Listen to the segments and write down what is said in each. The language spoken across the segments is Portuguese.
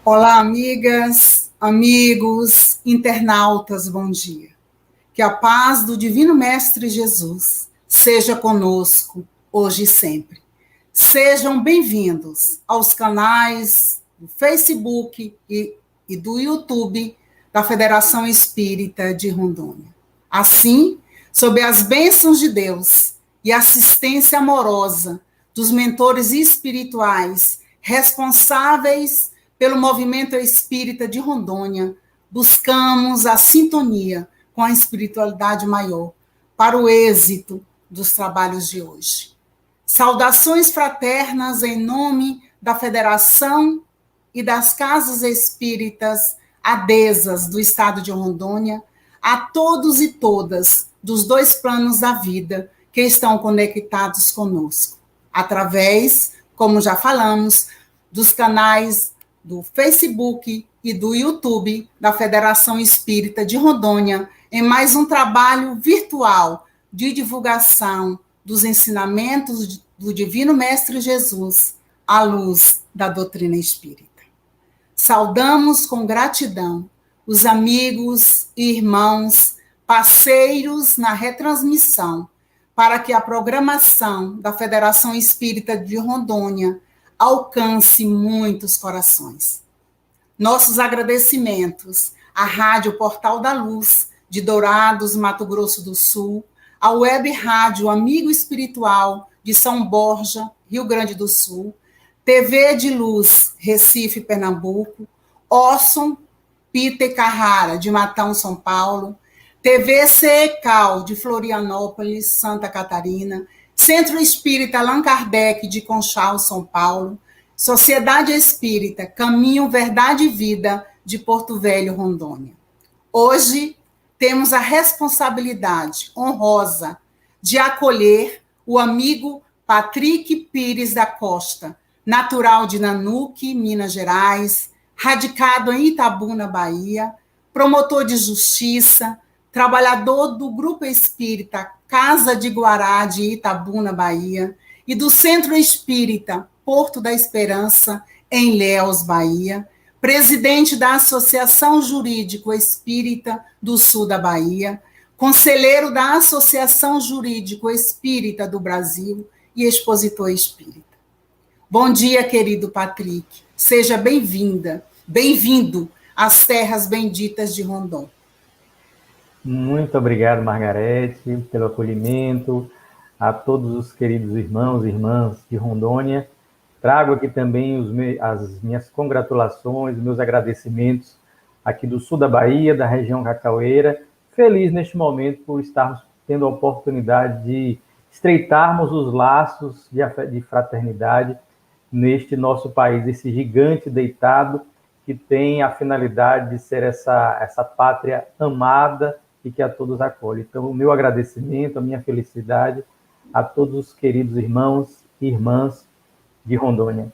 Olá, amigas, amigos, internautas, bom dia. Que a paz do Divino Mestre Jesus seja conosco, hoje e sempre. Sejam bem-vindos aos canais do Facebook e do YouTube da Federação Espírita de Rondônia. Assim, sob as bênçãos de Deus e assistência amorosa dos mentores espirituais responsáveis pelo movimento espírita de Rondônia, buscamos a sintonia com a espiritualidade maior para o êxito dos trabalhos de hoje. Saudações fraternas em nome da Federação e das Casas Espíritas adesas do Estado de Rondônia, a todos e todas dos dois planos da vida que estão conectados conosco, através, como já falamos, dos canais do Facebook e do YouTube da Federação Espírita de Rondônia, em mais um trabalho virtual de divulgação dos ensinamentos do Divino Mestre Jesus à luz da doutrina espírita. Saudamos com gratidão os amigos e irmãos, parceiros na retransmissão, para que a programação da Federação Espírita de Rondônia alcance muitos corações. Nossos agradecimentos à Rádio Portal da Luz, de Dourados, Mato Grosso do Sul, à Web Rádio Amigo Espiritual, de São Borja, Rio Grande do Sul, TV de Luz, Recife, Pernambuco, Orson Peter Carrara, de Matão, São Paulo, TV CECAL, de Florianópolis, Santa Catarina, Centro Espírita Allan Kardec, de Conchal, São Paulo, Sociedade Espírita Caminho, Verdade e Vida, de Porto Velho, Rondônia. Hoje, temos a responsabilidade honrosa de acolher o amigo Patrick Pires da Costa, natural de Nanuque, Minas Gerais, radicado em Itabuna, Bahia, promotor de justiça, trabalhador do Grupo Espírita Casa de Guará, de Itabuna, Bahia, e do Centro Espírita Porto da Esperança, em Ilhéus, Bahia, presidente da Associação Jurídico Espírita do Sul da Bahia, conselheiro da Associação Jurídico Espírita do Brasil e expositor espírita. Bom dia, querido Patrick. Seja bem-vinda, bem-vindo às terras benditas de Rondônia. Muito obrigado, Margarete, pelo acolhimento, a todos os queridos irmãos e irmãs de Rondônia. Trago aqui também as minhas congratulações, meus agradecimentos aqui do sul da Bahia, da região Cacaueira. Feliz neste momento por estarmos tendo a oportunidade de estreitarmos os laços de fraternidade neste nosso país, esse gigante deitado que tem a finalidade de ser essa pátria amada e que a todos acolhe. Então, o meu agradecimento, a minha felicidade a todos os queridos irmãos e irmãs de Rondônia.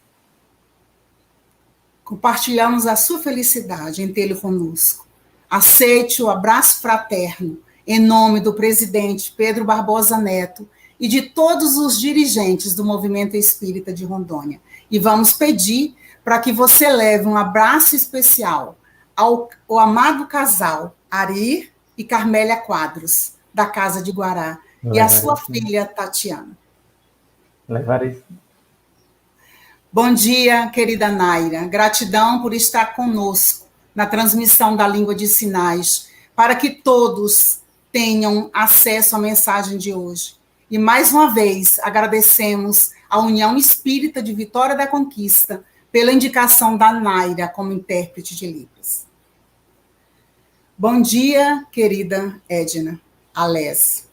Compartilhamos a sua felicidade em tê-lo conosco. Aceite o abraço fraterno em nome do presidente Pedro Barbosa Neto e de todos os dirigentes do Movimento Espírita de Rondônia. E vamos pedir para que você leve um abraço especial ao amado casal Ari e Carmélia Quadros, da Casa de Guará, e a sua filha Tatiana. Levarei. Bom dia, querida Naira. Gratidão por estar conosco na transmissão da língua de sinais, para que todos tenham acesso à mensagem de hoje. E mais uma vez agradecemos à União Espírita de Vitória da Conquista pela indicação da Naira como intérprete de Libras. Bom dia, querida Edna Alés,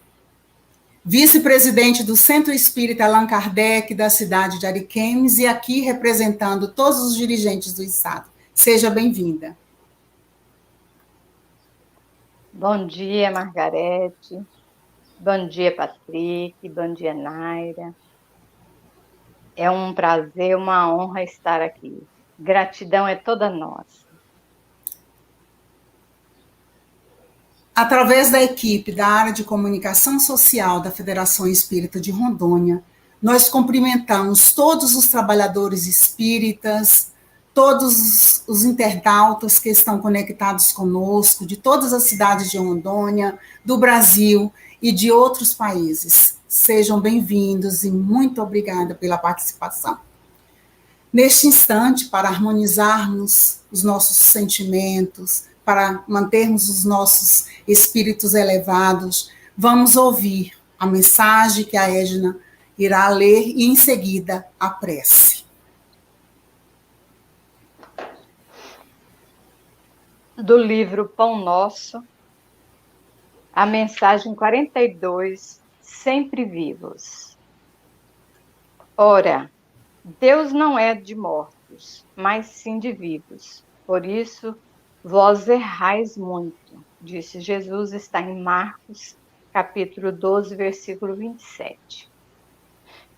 vice-presidente do Centro Espírita Allan Kardec da cidade de Ariquemes e aqui representando todos os dirigentes do Estado. Seja bem-vinda. Bom dia, Margarete. Bom dia, Patrick. Bom dia, Naira. É um prazer, uma honra estar aqui. Gratidão é toda nossa. Através da equipe da área de comunicação social da Federação Espírita de Rondônia, nós cumprimentamos todos os trabalhadores espíritas, todos os internautas que estão conectados conosco, de todas as cidades de Rondônia, do Brasil e de outros países. Sejam bem-vindos e muito obrigada pela participação. Neste instante, para harmonizarmos os nossos sentimentos, para mantermos os nossos espíritos elevados, vamos ouvir a mensagem que a Edna irá ler e, em seguida, a prece. Do livro Pão Nosso, a mensagem 42, Sempre Vivos. Ora, Deus não é de mortos, mas sim de vivos. Por isso, vós errais muito, disse Jesus, está em Marcos, capítulo 12, versículo 27.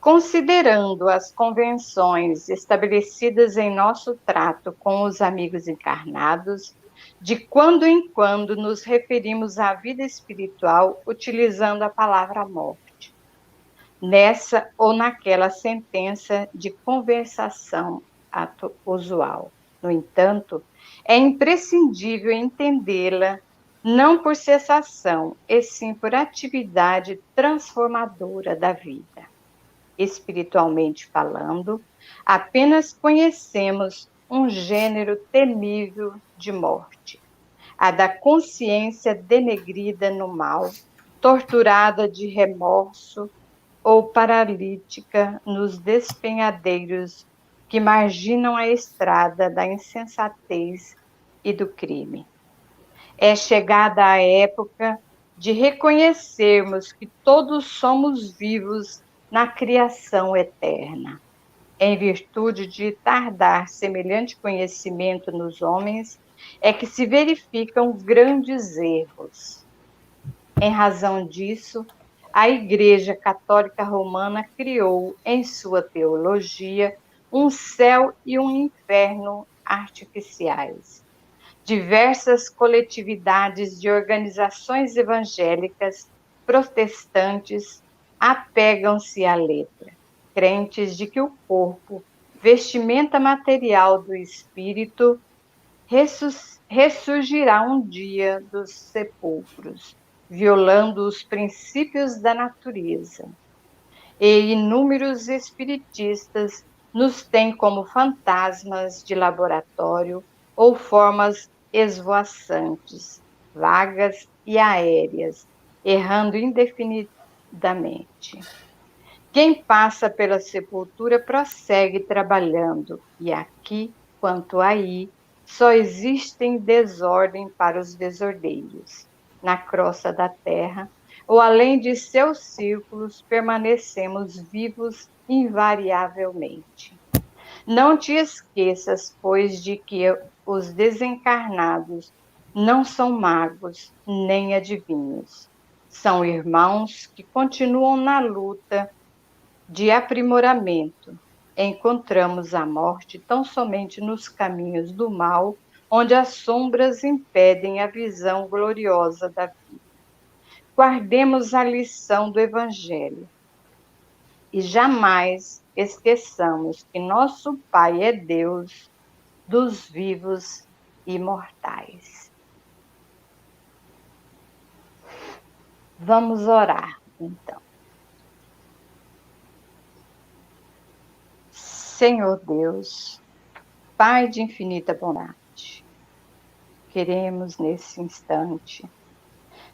Considerando as convenções estabelecidas em nosso trato com os amigos encarnados, de quando em quando nos referimos à vida espiritual utilizando a palavra morte, nessa ou naquela sentença de conversação usual. No entanto, é imprescindível entendê-la não por cessação, e sim por atividade transformadora da vida. Espiritualmente falando, apenas conhecemos um gênero temível de morte, a da consciência denegrida no mal, torturada de remorso ou paralítica nos despenhadeiros que marginam a estrada da insensatez e do crime. É chegada a época de reconhecermos que todos somos vivos na criação eterna. Em virtude de tardar semelhante conhecimento nos homens, é que se verificam grandes erros. Em razão disso, a Igreja Católica Romana criou, em sua teologia, um céu e um inferno artificiais. Diversas coletividades de organizações evangélicas protestantes apegam-se à letra, crentes de que o corpo, vestimenta material do espírito, ressurgirá um dia dos sepulcros, violando os princípios da natureza. E inúmeros espiritistas nos têm como fantasmas de laboratório ou formas esvoaçantes, vagas e aéreas, errando indefinidamente. Quem passa pela sepultura prossegue trabalhando, e aqui, quanto aí, só existem desordem para os desordeiros. Na crosta da terra, ou além de seus círculos, permanecemos vivos invariavelmente. Não te esqueças, pois, de que os desencarnados não são magos nem adivinhos. São irmãos que continuam na luta de aprimoramento. Encontramos a morte tão somente nos caminhos do mal, onde as sombras impedem a visão gloriosa da vida. Guardemos a lição do Evangelho e jamais esqueçamos que nosso Pai é Deus dos vivos imortais. Vamos orar, então. Senhor Deus, Pai de infinita bondade, queremos nesse instante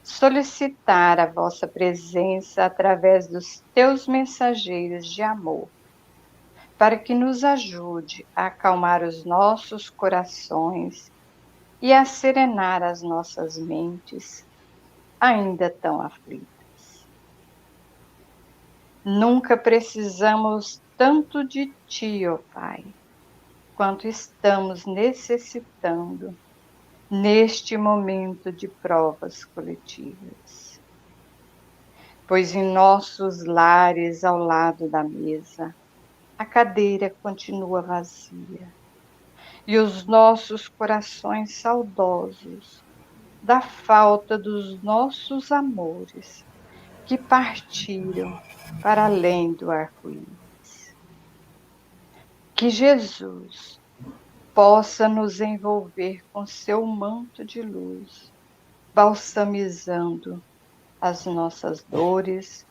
solicitar a vossa presença através dos teus mensageiros de amor, para que nos ajude a acalmar os nossos corações e a serenar as nossas mentes, ainda tão aflitas. Nunca precisamos tanto de Ti, ó Pai, quanto estamos necessitando neste momento de provas coletivas. Pois em nossos lares ao lado da mesa, a cadeira continua vazia e os nossos corações saudosos da falta dos nossos amores que partiram para além do arco-íris. Que Jesus possa nos envolver com seu manto de luz, balsamizando as nossas dores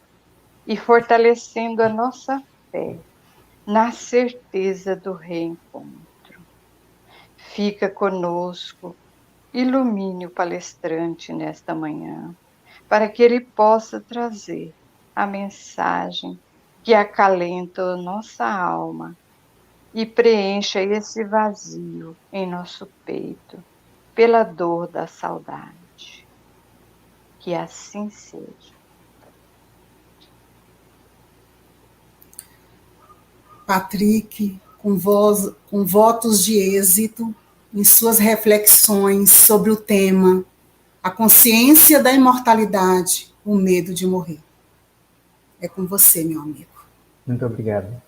e fortalecendo a nossa fé na certeza do reencontro. Fica conosco, ilumine o palestrante nesta manhã, para que ele possa trazer a mensagem que acalenta a nossa alma e preencha esse vazio em nosso peito pela dor da saudade. Que assim seja. Patrick, com votos de êxito em suas reflexões sobre o tema a consciência da imortalidade, o medo de morrer. É com você, meu amigo. Muito obrigado.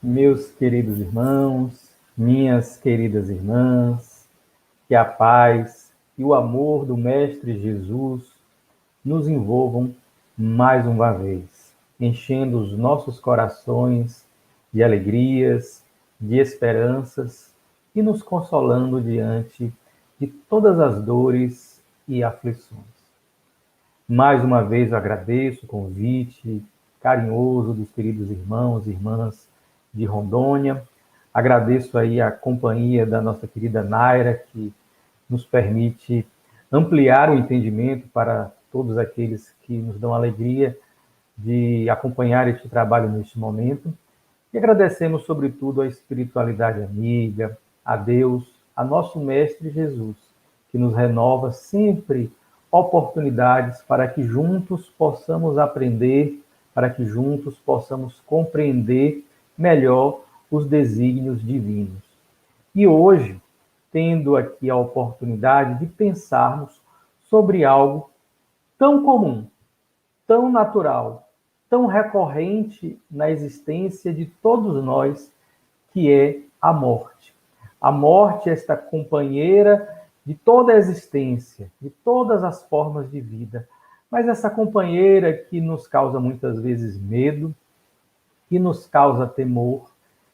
Meus queridos irmãos, minhas queridas irmãs, que a paz e o amor do Mestre Jesus nos envolvam mais uma vez, enchendo os nossos corações de alegrias, de esperanças e nos consolando diante de todas as dores e aflições. Mais uma vez eu agradeço o convite carinhoso dos queridos irmãos e irmãs de Rondônia. Agradeço aí a companhia da nossa querida Naira, que nos permite ampliar o entendimento para todos aqueles que nos dão alegria de acompanhar este trabalho neste momento. E agradecemos, sobretudo, a espiritualidade amiga, a Deus, a nosso Mestre Jesus, que nos renova sempre oportunidades para que juntos possamos aprender, para que juntos possamos compreender melhor os desígnios divinos. E hoje, tendo aqui a oportunidade de pensarmos sobre algo tão comum, tão natural, tão recorrente na existência de todos nós, que é a morte. A morte é esta companheira de toda a existência, de todas as formas de vida, mas essa companheira que nos causa muitas vezes medo, que nos causa temor,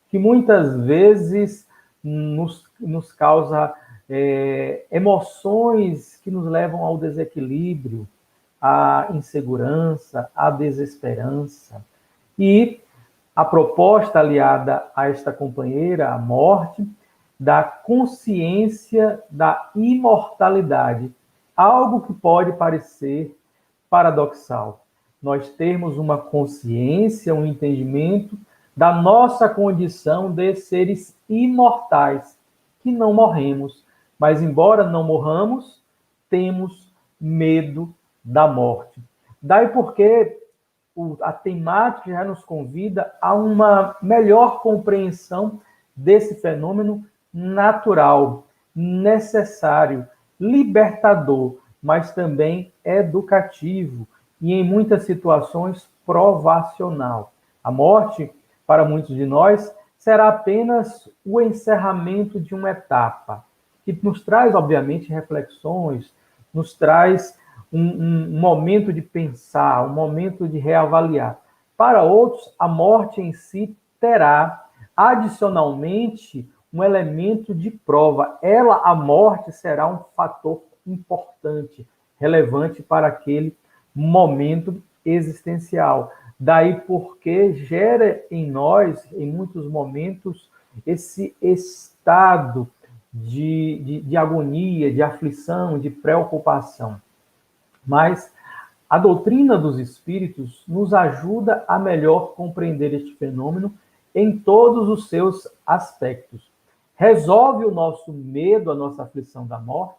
que muitas vezes nos causa emoções que nos levam ao desequilíbrio, à insegurança, à desesperança. E a proposta aliada a esta companheira, a morte, da consciência da imortalidade, algo que pode parecer paradoxal. Nós termos uma consciência, um entendimento da nossa condição de seres imortais, que não morremos, mas embora não morramos, temos medo da morte. Daí porque a temática já nos convida a uma melhor compreensão desse fenômeno natural, necessário, libertador, mas também educativo e, em muitas situações, provacional. A morte, para muitos de nós, será apenas o encerramento de uma etapa, que nos traz, obviamente, reflexões, nos traz um momento de pensar, um momento de reavaliar. Para outros, a morte em si terá, adicionalmente, um elemento de prova. Ela, a morte, será um fator importante, relevante para aquele momento existencial. Daí porque gera em nós, em muitos momentos, esse estado de agonia, de aflição, de preocupação. Mas a doutrina dos espíritos nos ajuda a melhor compreender este fenômeno em todos os seus aspectos. Resolve o nosso medo, a nossa aflição da morte?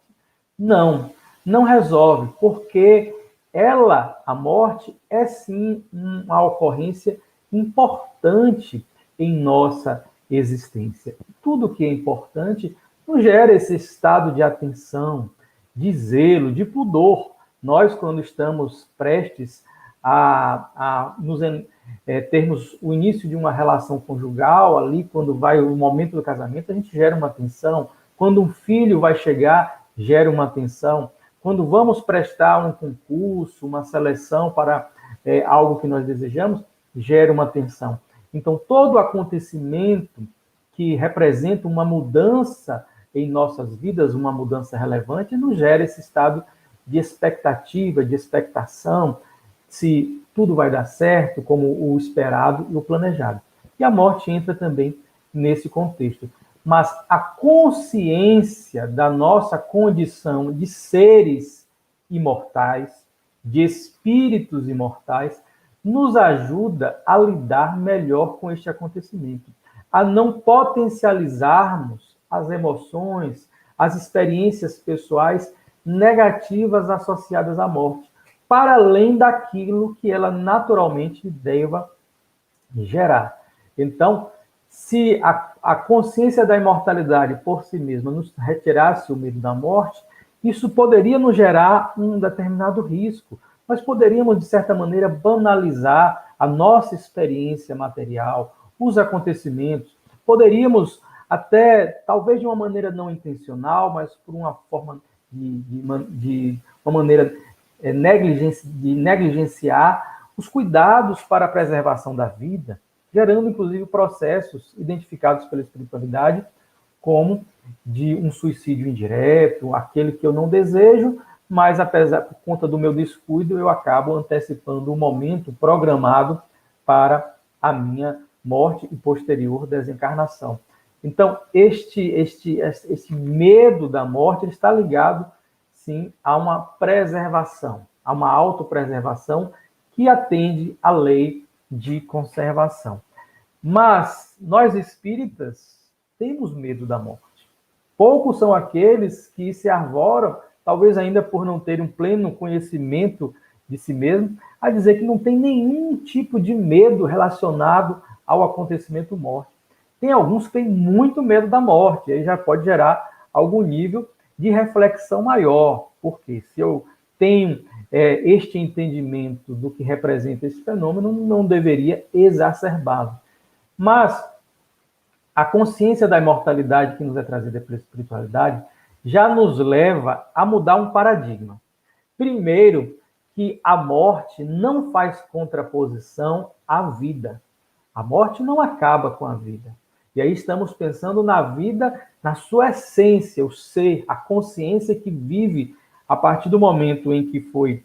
Não, não resolve, porque ela, a morte, é sim uma ocorrência importante em nossa existência. Tudo que é importante nos gera esse estado de atenção, de zelo, de pudor. Nós, quando estamos prestes termos o início de uma relação conjugal, ali, quando vai o momento do casamento, a gente gera uma tensão. Quando um filho vai chegar, gera uma tensão. Quando vamos prestar um concurso, uma seleção para algo que nós desejamos, gera uma tensão. Então, todo acontecimento que representa uma mudança em nossas vidas, uma mudança relevante, nos gera esse estado de expectativa, de expectação, se tudo vai dar certo, como o esperado e o planejado. E a morte entra também nesse contexto. Mas a consciência da nossa condição de seres imortais, de espíritos imortais, nos ajuda a lidar melhor com este acontecimento, a não potencializarmos as emoções, as experiências pessoais negativas associadas à morte, para além daquilo que ela naturalmente deva gerar. Então, se a consciência da imortalidade por si mesma nos retirasse o medo da morte, isso poderia nos gerar um determinado risco. Nós poderíamos, de certa maneira, banalizar a nossa experiência material, os acontecimentos. Poderíamos até, talvez de uma maneira não intencional, mas por uma forma de uma maneira de negligenciar os cuidados para a preservação da vida, gerando, inclusive, processos identificados pela espiritualidade como de um suicídio indireto, aquele que eu não desejo, mas, por conta do meu descuido, eu acabo antecipando o momento programado para a minha morte e posterior desencarnação. Então, este medo da morte está ligado, sim, a uma preservação, a uma autopreservação que atende à lei de conservação. Mas nós espíritas temos medo da morte. Poucos são aqueles que se arvoram, talvez ainda por não terem um pleno conhecimento de si mesmo, a dizer que não tem nenhum tipo de medo relacionado ao acontecimento morte. Tem alguns que têm muito medo da morte, aí já pode gerar algum nível de reflexão maior, porque se eu tenho este entendimento do que representa esse fenômeno, não deveria exacerbá-lo. Mas a consciência da imortalidade que nos é trazida pela espiritualidade já nos leva a mudar um paradigma. Primeiro, que a morte não faz contraposição à vida. A morte não acaba com a vida. E aí estamos pensando na vida, na sua essência, o ser, a consciência que vive a partir do momento em que foi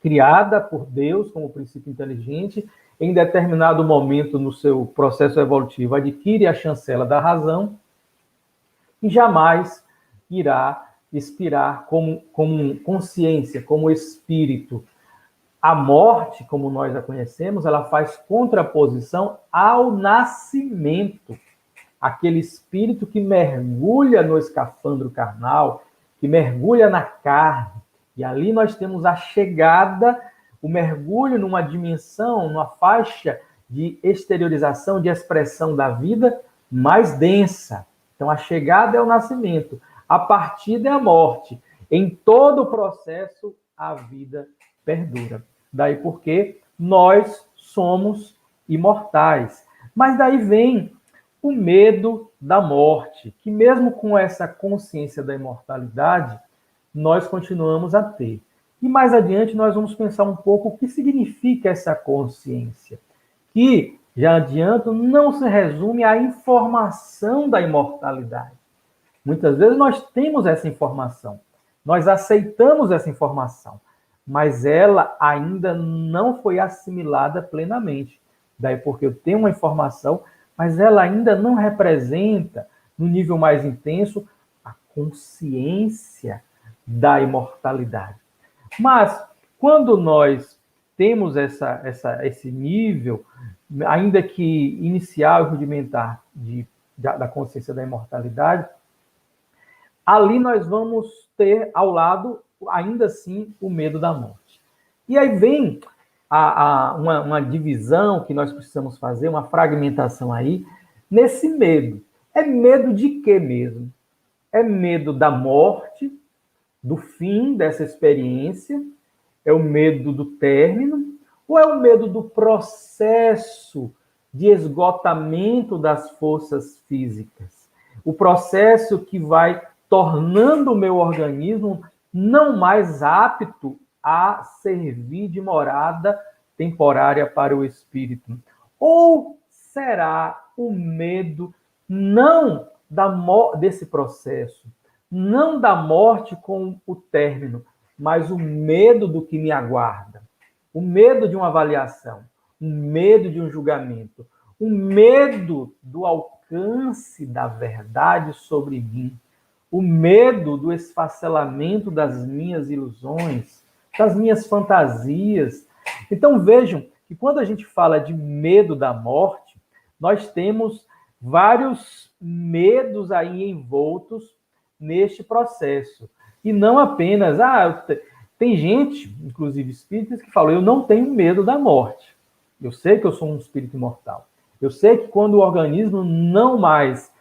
criada por Deus como princípio inteligente, em determinado momento no seu processo evolutivo adquire a chancela da razão e jamais irá expirar como consciência, como espírito. A morte, como nós a conhecemos, ela faz contraposição ao nascimento. Aquele espírito que mergulha no escafandro carnal, que mergulha na carne. E ali nós temos a chegada, o mergulho numa dimensão, numa faixa de exteriorização, de expressão da vida mais densa. Então, a chegada é o nascimento, a partida é a morte. Em todo o processo, a vida perdura. Daí porque nós somos imortais. Mas daí vem o medo da morte, que mesmo com essa consciência da imortalidade, nós continuamos a ter. E mais adiante nós vamos pensar um pouco o que significa essa consciência, que já adianto, não se resume à informação da imortalidade. Muitas vezes nós temos essa informação, nós aceitamos essa informação, mas ela ainda não foi assimilada plenamente. Daí porque eu tenho uma informação, mas ela ainda não representa, no nível mais intenso, a consciência da imortalidade. Mas, quando nós temos esse nível, ainda que inicial e rudimentar da consciência da imortalidade, ali nós vamos ter ao lado, ainda assim, o medo da morte. E aí vem uma divisão que nós precisamos fazer, uma fragmentação aí, nesse medo. É medo de quê mesmo? É medo da morte, do fim dessa experiência? É o medo do término? Ou é o medo do processo de esgotamento das forças físicas? O processo que vai tornando o meu organismo não mais apto a servir de morada temporária para o espírito? Ou será o medo não desse processo, não da morte com o término, mas o medo do que me aguarda, o medo de uma avaliação, o medo de um julgamento, o medo do alcance da verdade sobre mim, o medo do esfacelamento das minhas ilusões, das minhas fantasias. Então vejam que quando a gente fala de medo da morte, nós temos vários medos aí envoltos neste processo. E não apenas, tem gente, inclusive espíritas, que falam, eu não tenho medo da morte. Eu sei que eu sou um espírito imortal. Eu sei que quando o organismo não mais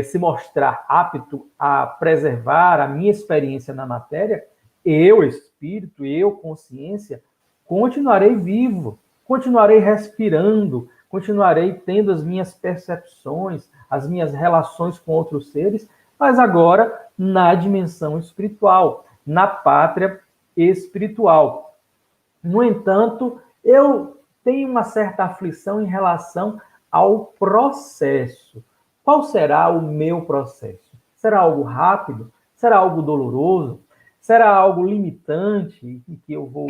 se mostrar apto a preservar a minha experiência na matéria, eu, espírito, eu, consciência, continuarei vivo, continuarei respirando, continuarei tendo as minhas percepções, as minhas relações com outros seres, mas agora na dimensão espiritual, na pátria espiritual. No entanto, eu tenho uma certa aflição em relação ao processo. Qual será o meu processo? Será algo rápido? Será algo doloroso? Será algo limitante, em que eu vou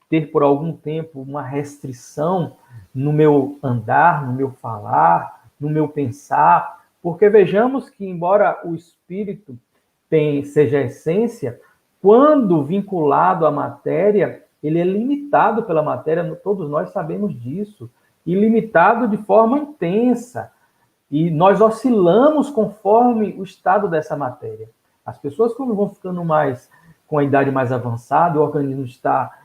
ter por algum tempo uma restrição no meu andar, no meu falar, no meu pensar? Porque vejamos que, embora o espírito seja a essência, quando vinculado à matéria, ele é limitado pela matéria, todos nós sabemos disso, e limitado de forma intensa. E nós oscilamos conforme o estado dessa matéria. As pessoas, quando vão ficando com a idade mais avançada, o organismo está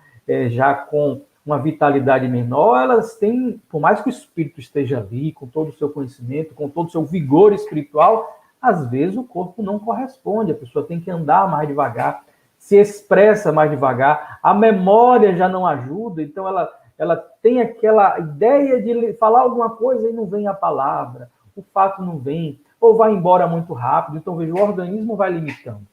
já com uma vitalidade menor, elas têm, por mais que o espírito esteja ali, com todo o seu conhecimento, com todo o seu vigor espiritual, às vezes o corpo não corresponde, a pessoa tem que andar mais devagar, se expressa mais devagar, a memória já não ajuda, então ela tem aquela ideia de falar alguma coisa e não vem a palavra, o fato não vem, ou vai embora muito rápido, então veja, o organismo vai limitando.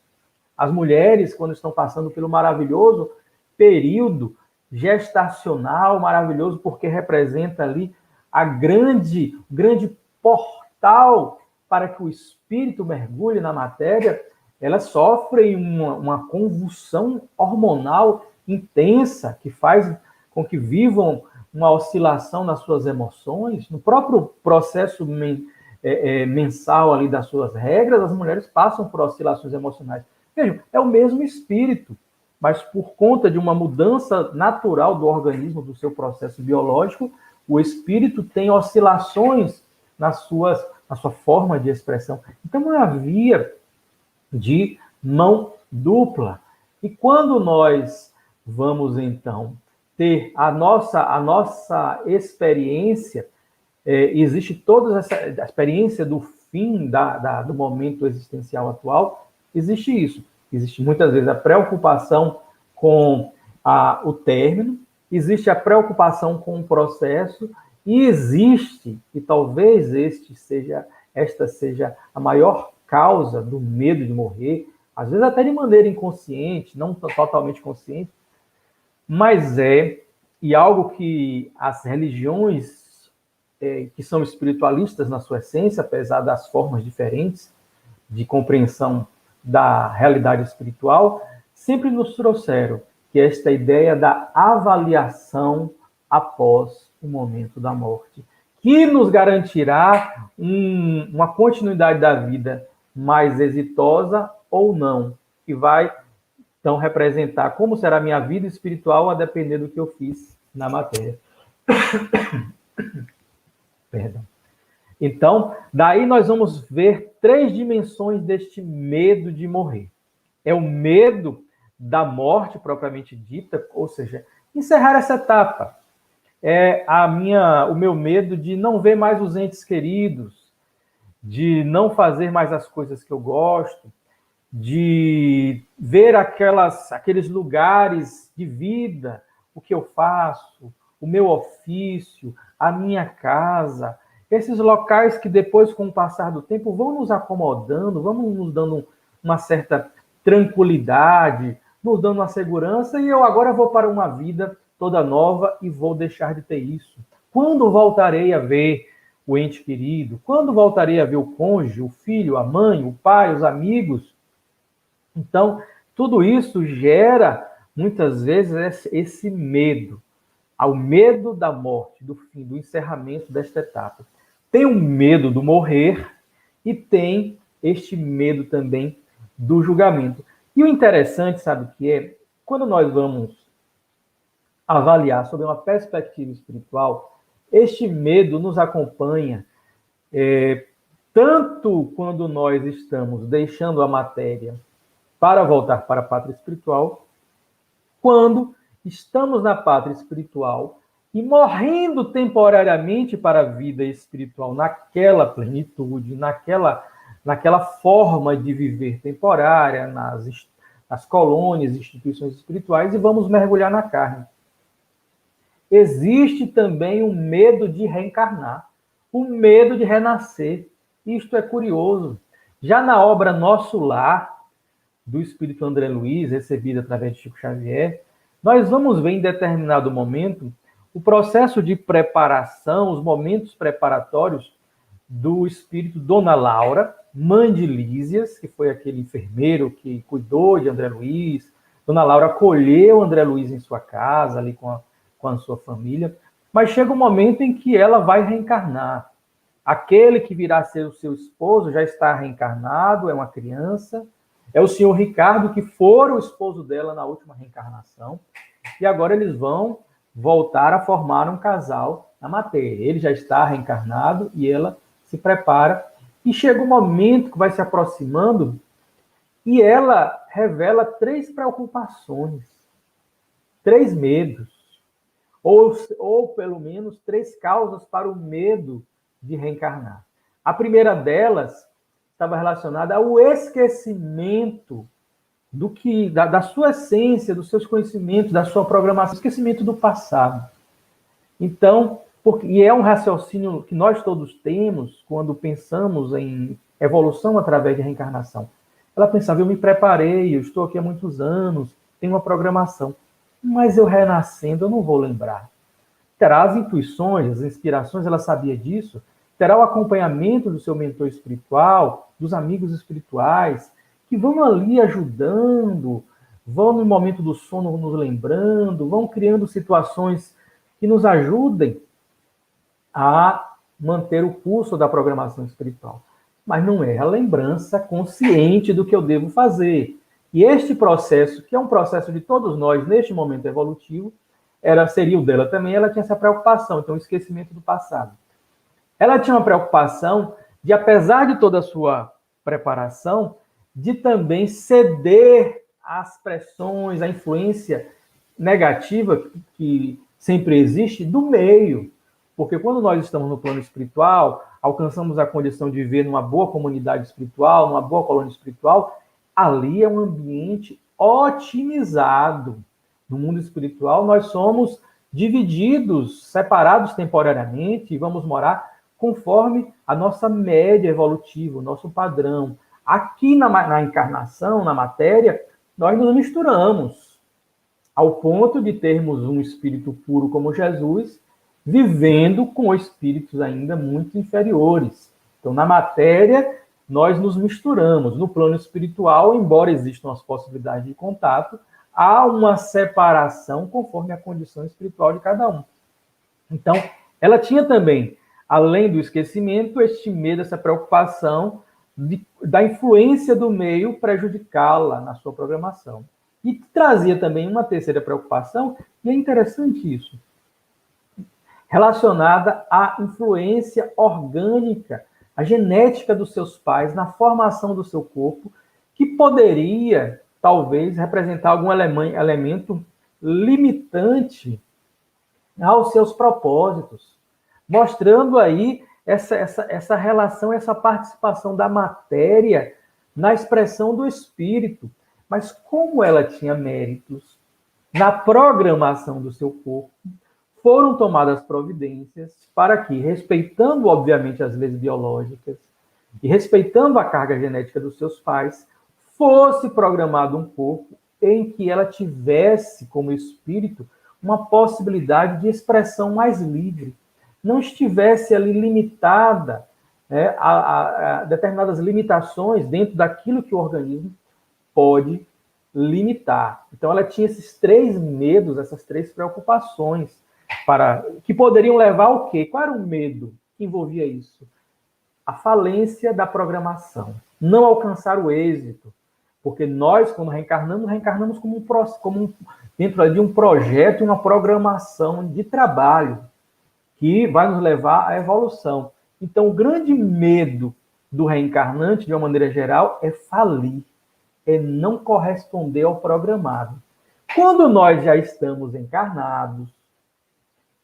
As mulheres, quando estão passando pelo maravilhoso período gestacional, maravilhoso, porque representa ali o grande portal para que o espírito mergulhe na matéria, elas sofrem uma convulsão hormonal intensa, que faz com que vivam uma oscilação nas suas emoções, no próprio processo mensal ali das suas regras, as mulheres passam por oscilações emocionais. Vejam, é o mesmo espírito, mas por conta de uma mudança natural do organismo, do seu processo biológico, o espírito tem oscilações na sua forma de expressão. Então, é a via de mão dupla. E quando nós vamos, então, ter a nossa experiência, existe toda essa experiência do fim do momento existencial atual, existe isso. Existe muitas vezes a preocupação com o término, existe a preocupação com o processo, e existe, e talvez esta seja a maior causa do medo de morrer, às vezes até de maneira inconsciente, não totalmente consciente, mas e algo que as religiões que são espiritualistas na sua essência, apesar das formas diferentes de compreensão da realidade espiritual, sempre nos trouxeram que esta ideia da avaliação após o momento da morte, que nos garantirá uma continuidade da vida mais exitosa ou não, que vai, então, representar como será a minha vida espiritual a depender do que eu fiz na matéria. Perdão. Então, daí nós vamos ver 3 dimensões deste medo de morrer. É o medo da morte propriamente dita, ou seja, encerrar essa etapa. É o meu medo de não ver mais os entes queridos, de não fazer mais as coisas que eu gosto, de ver aqueles lugares de vida, o que eu faço, o meu ofício, a minha casa, esses locais que depois, com o passar do tempo, vão nos acomodando, vão nos dando uma certa tranquilidade, nos dando uma segurança, e eu agora vou para uma vida toda nova e vou deixar de ter isso. Quando voltarei a ver o ente querido? Quando voltarei a ver o cônjuge, o filho, a mãe, o pai, os amigos? Então, tudo isso gera, muitas vezes, esse medo, ao medo da morte, do fim, do encerramento desta etapa. Tem o medo do morrer e tem este medo também do julgamento. E o interessante, sabe o que é? Quando nós vamos avaliar sobre uma perspectiva espiritual, este medo nos acompanha tanto quando nós estamos deixando a matéria para voltar para a pátria espiritual, quando estamos na pátria espiritual e morrendo temporariamente para a vida espiritual, naquela plenitude, naquela forma de viver temporária, nas colônias, instituições espirituais, e vamos mergulhar na carne. Existe também o medo de reencarnar, o medo de renascer. Isto é curioso. Já na obra Nosso Lar, do espírito André Luiz, recebida através de Chico Xavier, nós vamos ver em determinado momento o processo de preparação, os momentos preparatórios do espírito Dona Laura, mãe de Lísias, que foi aquele enfermeiro que cuidou de André Luiz. Dona Laura acolheu André Luiz em sua casa, ali com a sua família, mas chega um momento em que ela vai reencarnar. Aquele que virá a ser o seu esposo já está reencarnado, é uma criança, é o senhor Ricardo, que fora o esposo dela na última reencarnação, e agora eles vão voltar a formar um casal na matéria. Ele já está reencarnado e ela se prepara, e chega um momento que vai se aproximando e ela revela 3 preocupações, 3 medos, ou pelo menos 3 causas para o medo de reencarnar. A primeira delas estava relacionada ao esquecimento da sua essência, dos seus conhecimentos, da sua programação, esquecimento do passado. Então, e é um raciocínio que nós todos temos quando pensamos em evolução através de reencarnação. Ela pensava, eu me preparei, eu estou aqui há muitos anos, tenho uma programação, mas eu renascendo, eu não vou lembrar. Terá as intuições, as inspirações, ela sabia disso, terá o acompanhamento do seu mentor espiritual, dos amigos espirituais, que vão ali ajudando, vão no momento do sono nos lembrando, vão criando situações que nos ajudem a manter o curso da programação espiritual. Mas não é a lembrança consciente do que eu devo fazer. E este processo, que é um processo de todos nós neste momento evolutivo, seria o dela também, ela tinha essa preocupação, então o esquecimento do passado. Ela tinha uma preocupação de, apesar de toda a sua preparação, de também ceder às pressões, à influência negativa que sempre existe do meio. Porque quando nós estamos no plano espiritual, alcançamos a condição de viver numa boa comunidade espiritual, numa boa colônia espiritual, ali é um ambiente otimizado. No mundo espiritual, nós somos divididos, separados temporariamente, e vamos morar conforme a nossa média evolutiva, o nosso padrão. Aqui na encarnação, na matéria, nós nos misturamos, ao ponto de termos um espírito puro como Jesus vivendo com espíritos ainda muito inferiores. Então, na matéria, nós nos misturamos. No plano espiritual, embora existam as possibilidades de contato, há uma separação conforme a condição espiritual de cada um. Então, ela tinha também, além do esquecimento, este medo, essa preocupação da influência do meio prejudicá-la na sua programação. E trazia também uma terceira preocupação, e é interessante isso, relacionada à influência orgânica, a genética dos seus pais na formação do seu corpo, que poderia, talvez, representar algum elemento limitante aos seus propósitos, mostrando aí essa relação, essa participação da matéria na expressão do espírito. Mas como ela tinha méritos na programação do seu corpo, foram tomadas providências para que, respeitando, obviamente, as leis biológicas e respeitando a carga genética dos seus pais, fosse programado um corpo em que ela tivesse, como espírito, uma possibilidade de expressão mais livre, não estivesse ali limitada, né, a determinadas limitações dentro daquilo que o organismo pode limitar. Então, ela tinha esses três medos, essas três preocupações, que poderiam levar ao quê? Qual era o medo que envolvia isso? A falência da programação, não alcançar o êxito, porque nós, quando reencarnamos como dentro de um projeto, uma programação de trabalho que vai nos levar à evolução. Então, o grande medo do reencarnante, de uma maneira geral, é falir, é não corresponder ao programado. Quando nós já estamos encarnados,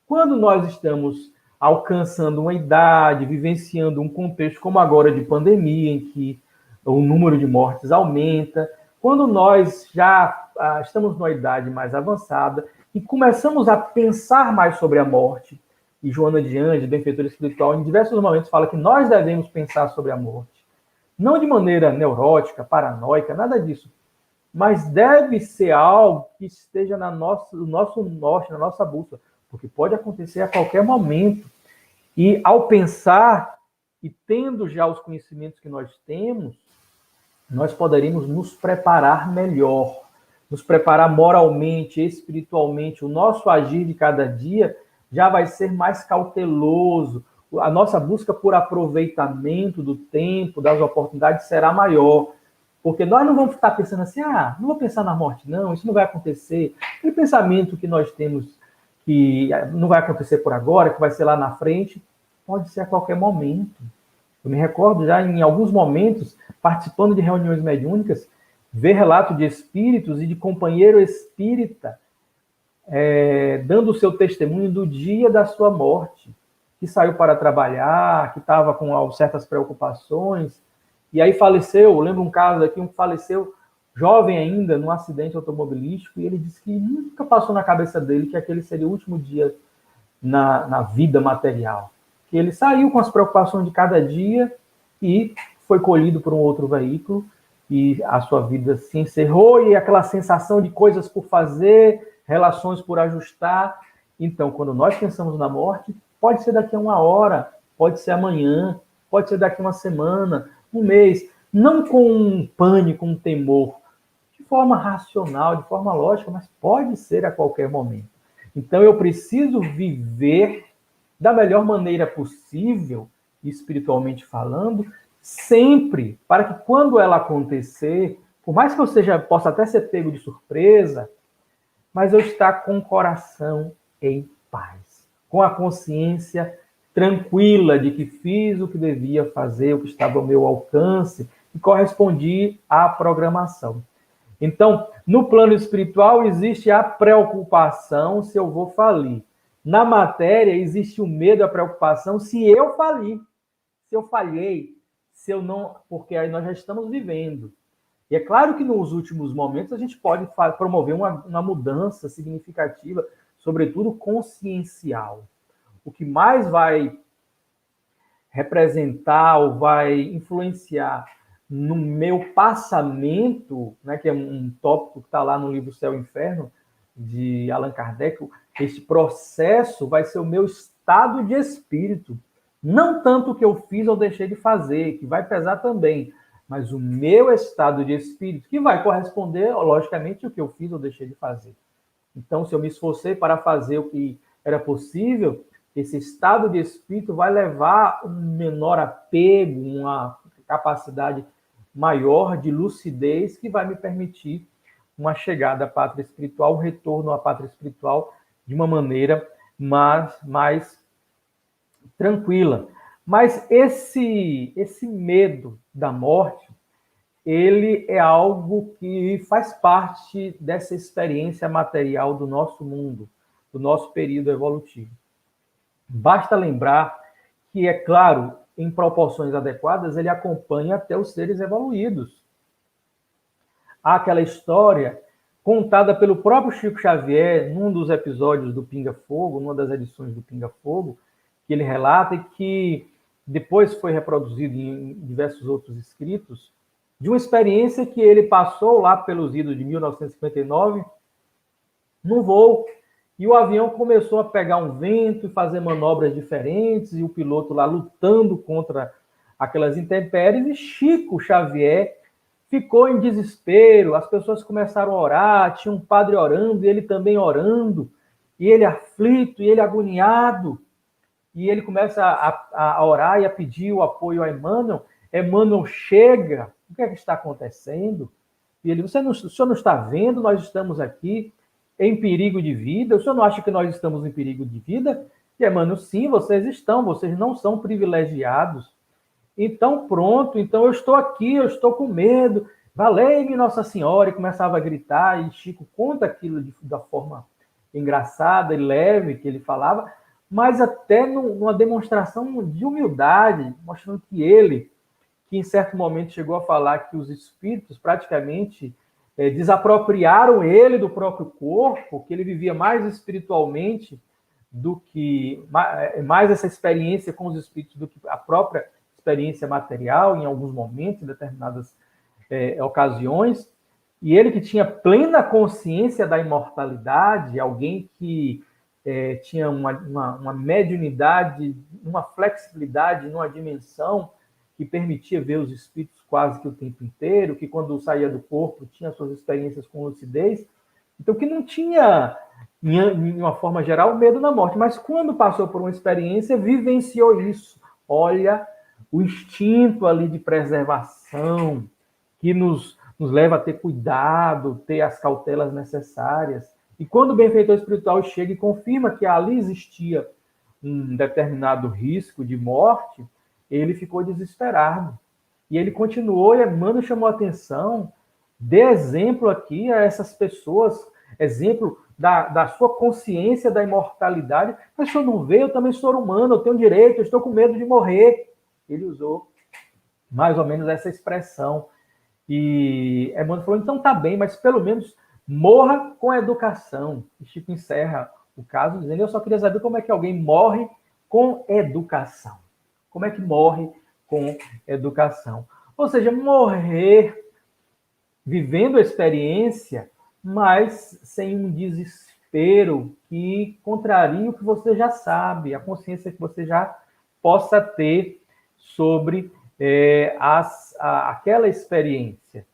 quando nós estamos alcançando uma idade, vivenciando um contexto como agora de pandemia, em que o número de mortes aumenta, quando nós já estamos numa idade mais avançada e começamos a pensar mais sobre a morte, e Joana de Ângeles, benfeitora espiritual, em diversos momentos fala que nós devemos pensar sobre a morte. Não de maneira neurótica, paranoica, nada disso, mas deve ser algo que esteja no nosso norte, na nossa bússola, porque pode acontecer a qualquer momento. E ao pensar e tendo já os conhecimentos que nós temos, nós poderíamos nos preparar melhor, nos preparar moralmente, espiritualmente. O nosso agir de cada dia já vai ser mais cauteloso. A nossa busca por aproveitamento do tempo, das oportunidades, será maior. Porque nós não vamos estar pensando assim, não vou pensar na morte, não, isso não vai acontecer. Aquele pensamento que nós temos que não vai acontecer por agora, que vai ser lá na frente, pode ser a qualquer momento. Eu me recordo já em alguns momentos, participando de reuniões mediúnicas, ver relato de espíritos e de companheiro espírita dando o seu testemunho do dia da sua morte, que saiu para trabalhar, que estava com certas preocupações, e aí faleceu. Eu lembro um caso aqui, um que faleceu jovem ainda, num acidente automobilístico, e ele disse que nunca passou na cabeça dele que aquele seria o último dia na vida material. Que ele saiu com as preocupações de cada dia e foi colhido por um outro veículo, e a sua vida se encerrou, e aquela sensação de coisas por fazer, relações por ajustar. Então, quando nós pensamos na morte, pode ser daqui a uma hora, pode ser amanhã, pode ser daqui a uma semana, um mês, não com um pânico, um temor, de forma racional, de forma lógica, mas pode ser a qualquer momento. Então, eu preciso viver da melhor maneira possível, espiritualmente falando, sempre, para que quando ela acontecer, por mais que eu possa até ser pego de surpresa, mas eu estar com o coração em paz, com a consciência tranquila de que fiz o que devia fazer, o que estava ao meu alcance, e correspondi à programação. Então, no plano espiritual existe a preocupação se eu vou falir. Na matéria existe o medo, a preocupação se eu falir, se eu falhei, se eu não, porque aí nós já estamos vivendo. E é claro que nos últimos momentos a gente pode promover uma mudança significativa, sobretudo consciencial. O que mais vai representar ou vai influenciar no meu passamento, né, que é um tópico que está lá no livro Céu e Inferno, de Allan Kardec, este processo vai ser o meu estado de espírito. Não tanto o que eu fiz ou deixei de fazer, que vai pesar também, mas o meu estado de espírito, que vai corresponder, logicamente, ao que eu fiz ou deixei de fazer. Então, se eu me esforcei para fazer o que era possível, esse estado de espírito vai levar um menor apego, uma capacidade maior de lucidez que vai me permitir uma chegada à pátria espiritual, um retorno à pátria espiritual de uma maneira mais tranquila. Mas esse medo da morte, ele é algo que faz parte dessa experiência material do nosso mundo, do nosso período evolutivo. Basta lembrar que, é claro, em proporções adequadas, ele acompanha até os seres evoluídos. Há aquela história contada pelo próprio Chico Xavier, num dos episódios do Pinga Fogo, numa das edições do Pinga Fogo, que ele relata e que depois foi reproduzido em diversos outros escritos, de uma experiência que ele passou lá pelos idos de 1959, num voo, e o avião começou a pegar um vento e fazer manobras diferentes, e o piloto lá lutando contra aquelas intempéries, e Chico Xavier ficou em desespero, as pessoas começaram a orar, tinha um padre orando, e ele também orando, e ele aflito, e ele agoniado, e ele começa a orar e a pedir o apoio a Emmanuel. Emmanuel chega, o que é que está acontecendo? E ele, o senhor não está vendo, nós estamos aqui em perigo de vida, o senhor não acha que nós estamos em perigo de vida? E Emmanuel, sim, vocês estão, vocês não são privilegiados. Então, pronto, então eu estou aqui, eu estou com medo, valei-me Nossa Senhora, e começava a gritar, e Chico conta aquilo da forma engraçada e leve que ele falava, mas até numa demonstração de humildade, mostrando que ele, que em certo momento chegou a falar que os espíritos praticamente desapropriaram ele do próprio corpo, que ele vivia mais espiritualmente do que, mais essa experiência com os espíritos do que a própria experiência material, em alguns momentos, em determinadas ocasiões, e ele que tinha plena consciência da imortalidade, alguém que tinha uma mediunidade, uma flexibilidade, numa dimensão que permitia ver os espíritos quase que o tempo inteiro, que quando saía do corpo tinha suas experiências com lucidez, então que não tinha, de uma forma geral, medo da morte, mas quando passou por uma experiência, vivenciou isso. Olha o instinto ali de preservação, que nos leva a ter cuidado, ter as cautelas necessárias. E quando o benfeitor espiritual chega e confirma que ali existia um determinado risco de morte, ele ficou desesperado. E ele continuou, e Emmanuel chamou a atenção, dê exemplo aqui a essas pessoas, exemplo da sua consciência da imortalidade. Mas se eu não ver, eu também sou humano, eu tenho direito, eu estou com medo de morrer. Ele usou mais ou menos essa expressão. E Emmanuel falou, então tá bem, mas pelo menos morra com educação. E Chico encerra o caso dizendo, eu só queria saber como é que alguém morre com educação. Como é que morre com educação? Ou seja, morrer vivendo a experiência, mas sem um desespero que contraria o que você já sabe, a consciência que você já possa ter sobre aquela experiência.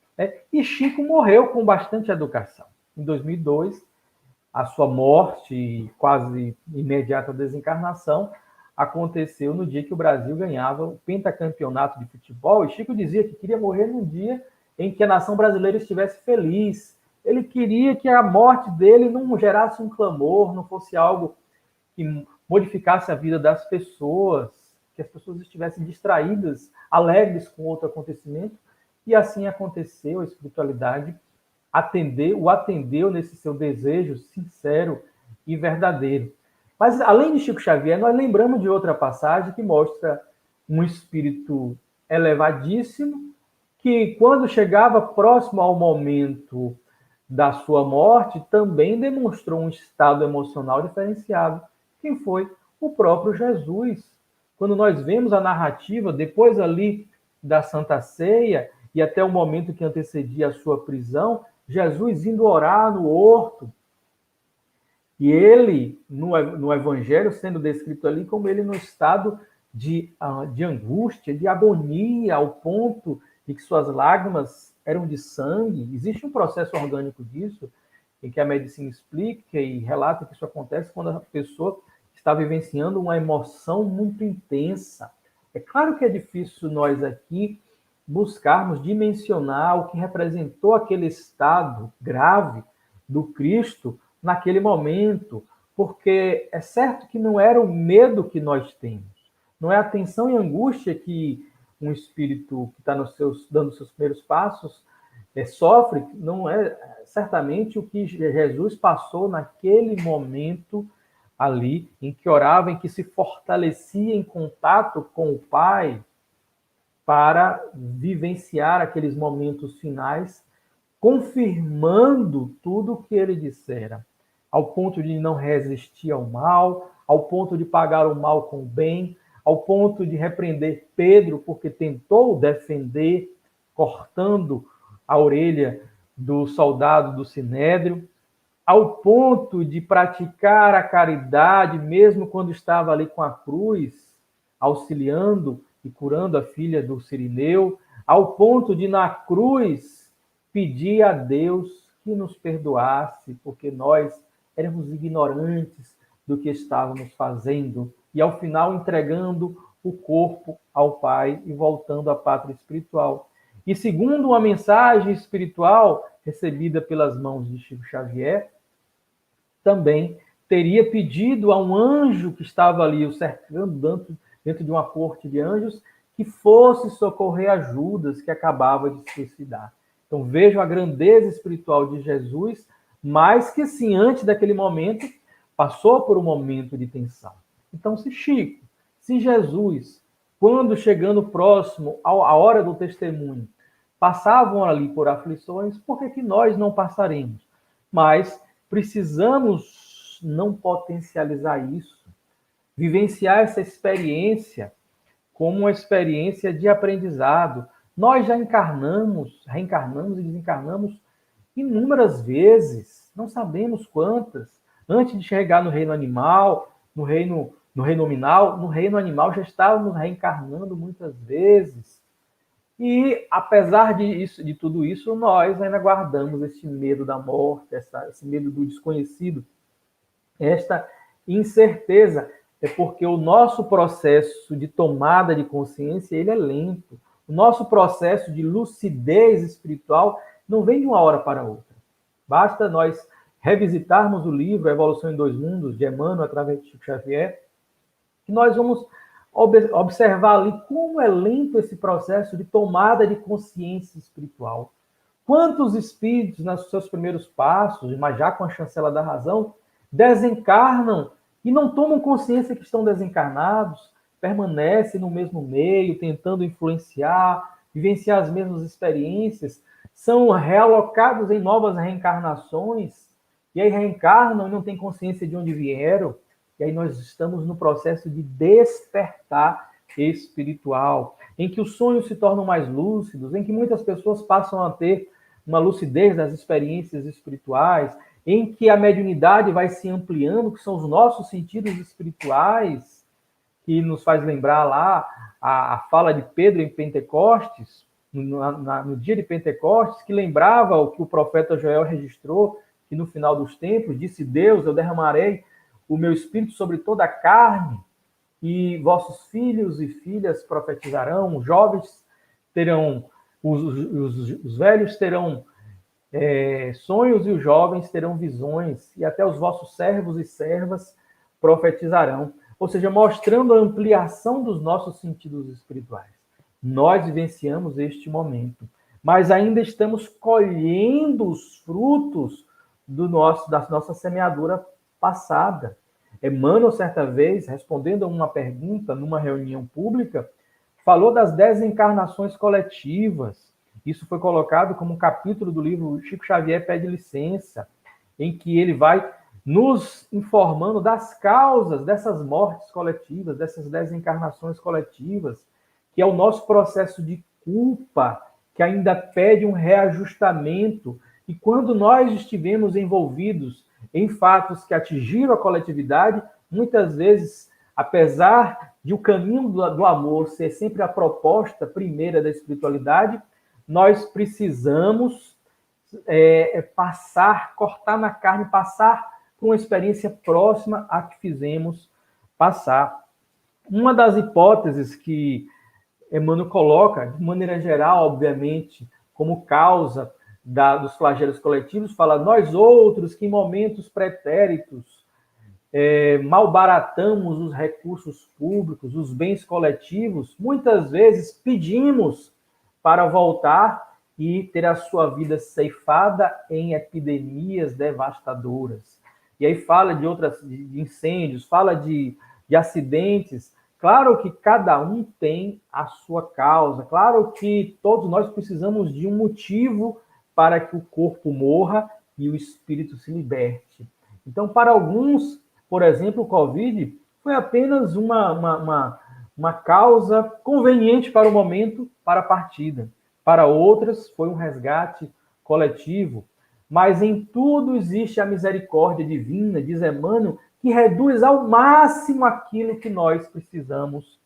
E Chico morreu com bastante educação. Em 2002, a sua morte, quase imediata desencarnação, aconteceu no dia que o Brasil ganhava o pentacampeonato de futebol, e Chico dizia que queria morrer num dia em que a nação brasileira estivesse feliz. Ele queria que a morte dele não gerasse um clamor, não fosse algo que modificasse a vida das pessoas, que as pessoas estivessem distraídas, alegres com outro acontecimento, e assim aconteceu. A espiritualidade o atendeu nesse seu desejo sincero e verdadeiro. Mas, além de Chico Xavier, nós lembramos de outra passagem que mostra um espírito elevadíssimo, que, quando chegava próximo ao momento da sua morte, também demonstrou um estado emocional diferenciado. Quem foi? O próprio Jesus. Quando nós vemos a narrativa, depois ali da Santa Ceia, e até o momento que antecedia a sua prisão, Jesus indo orar no horto, E ele, no Evangelho, sendo descrito ali como ele no estado de angústia, de agonia, ao ponto de que suas lágrimas eram de sangue. Existe um processo orgânico disso, em que a medicina explica e relata que isso acontece quando a pessoa está vivenciando uma emoção muito intensa. É claro que é difícil nós aqui buscarmos dimensionar o que representou aquele estado grave do Cristo naquele momento, porque é certo que não era o medo que nós temos, não é a tensão e angústia que um espírito que está dando seus primeiros passos sofre, não é certamente o que Jesus passou naquele momento ali, em que orava, em que se fortalecia em contato com o Pai para vivenciar aqueles momentos finais, confirmando tudo o que ele dissera, ao ponto de não resistir ao mal, ao ponto de pagar o mal com o bem, ao ponto de repreender Pedro, porque tentou defender, cortando a orelha do soldado do Sinédrio, ao ponto de praticar a caridade, mesmo quando estava ali com a cruz, auxiliando e curando a filha do Cirineu, ao ponto de, na cruz, pedir a Deus que nos perdoasse, porque nós éramos ignorantes do que estávamos fazendo, e ao final entregando o corpo ao Pai e voltando à pátria espiritual. E segundo uma mensagem espiritual recebida pelas mãos de Chico Xavier, também teria pedido a um anjo que estava ali o cercando dentro de uma corte de anjos que fosse socorrer a Judas, que acabava de se suicidar. Então vejam a grandeza espiritual de Jesus, mas que sim, antes daquele momento, passou por um momento de tensão. Então, se Jesus, quando chegando próximo à hora do testemunho, passavam ali por aflições, por que nós não passaremos? Mas precisamos não potencializar isso, vivenciar essa experiência como uma experiência de aprendizado. Nós já reencarnamos e desencarnamos inúmeras vezes, não sabemos quantas. Antes de chegar no reino animal, no reino nominal, no reino animal já estávamos reencarnando muitas vezes. E, apesar de tudo isso, nós ainda guardamos esse medo da morte, esse medo do desconhecido, esta incerteza. É porque o nosso processo de tomada de consciência ele é lento. O nosso processo de lucidez espiritual não vem de uma hora para outra. Basta nós revisitarmos o livro Evolução em Dois Mundos, de Emmanuel, através de Chico Xavier, que nós vamos observar ali como é lento esse processo de tomada de consciência espiritual. Quantos espíritos, nos seus primeiros passos, mas já com a chancela da razão, desencarnam e não tomam consciência que estão desencarnados, permanecem no mesmo meio, tentando influenciar, vivenciar as mesmas experiências, são realocados em novas reencarnações, e aí reencarnam e não têm consciência de onde vieram, e aí nós estamos no processo de despertar espiritual, em que os sonhos se tornam mais lúcidos, em que muitas pessoas passam a ter uma lucidez das experiências espirituais, em que a mediunidade vai se ampliando, que são os nossos sentidos espirituais, que nos faz lembrar lá a fala de Pedro em Pentecostes, no dia de Pentecostes, que lembrava o que o profeta Joel registrou, que no final dos tempos disse Deus, eu derramarei o meu espírito sobre toda a carne, e vossos filhos e filhas profetizarão, os jovens terão, os velhos terão sonhos e os jovens terão visões, e até os vossos servos e servas profetizarão. Ou seja, mostrando a ampliação dos nossos sentidos espirituais. Nós vivenciamos este momento, mas ainda estamos colhendo os frutos da nossa semeadura passada. Emmanuel, certa vez, respondendo a uma pergunta numa reunião pública, falou das 10 encarnações coletivas. Isso foi colocado como um capítulo do livro Chico Xavier Pede Licença, em que ele vai nos informando das causas dessas mortes coletivas, dessas 10 encarnações coletivas, que é o nosso processo de culpa, que ainda pede um reajustamento. E quando nós estivemos envolvidos em fatos que atingiram a coletividade, muitas vezes, apesar de o caminho do amor ser sempre a proposta primeira da espiritualidade, nós precisamos cortar na carne, passar por uma experiência próxima à que fizemos passar. Uma das hipóteses que Emmanuel coloca, de maneira geral, obviamente, como causa dos flagelos coletivos, fala: nós outros que em momentos pretéritos malbaratamos os recursos públicos, os bens coletivos, muitas vezes pedimos para voltar e ter a sua vida ceifada em epidemias devastadoras. E aí fala de incêndios, fala de acidentes. Claro que cada um tem a sua causa, claro que todos nós precisamos de um motivo para que o corpo morra e o espírito se liberte. Então, para alguns, por exemplo, o Covid foi apenas uma causa conveniente para o momento, para a partida. Para outras, foi um resgate coletivo. Mas em tudo existe a misericórdia divina, diz Emmanuel, que reduz ao máximo aquilo que nós precisamos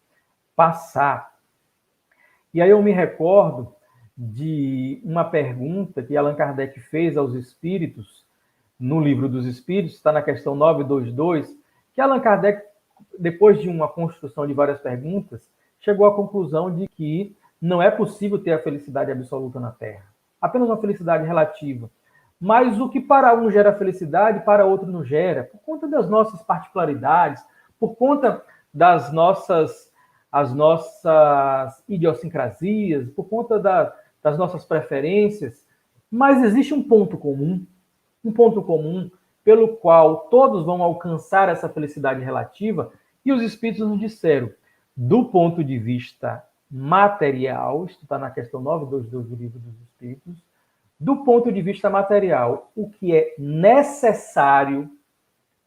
passar. E aí eu me recordo de uma pergunta que Allan Kardec fez aos espíritos, no Livro dos Espíritos, está na questão 922, que Allan Kardec, depois de uma construção de várias perguntas, chegou à conclusão de que não é possível ter a felicidade absoluta na Terra. Apenas uma felicidade relativa. Mas o que para um gera felicidade, para outro não gera, por conta das nossas particularidades, por conta das nossas idiosincrasias, por conta das nossas preferências. Mas existe um ponto comum pelo qual todos vão alcançar essa felicidade relativa, e os espíritos nos disseram, do ponto de vista material, isto está na questão 922 do Livro dos Espíritos, do ponto de vista material, o que é necessário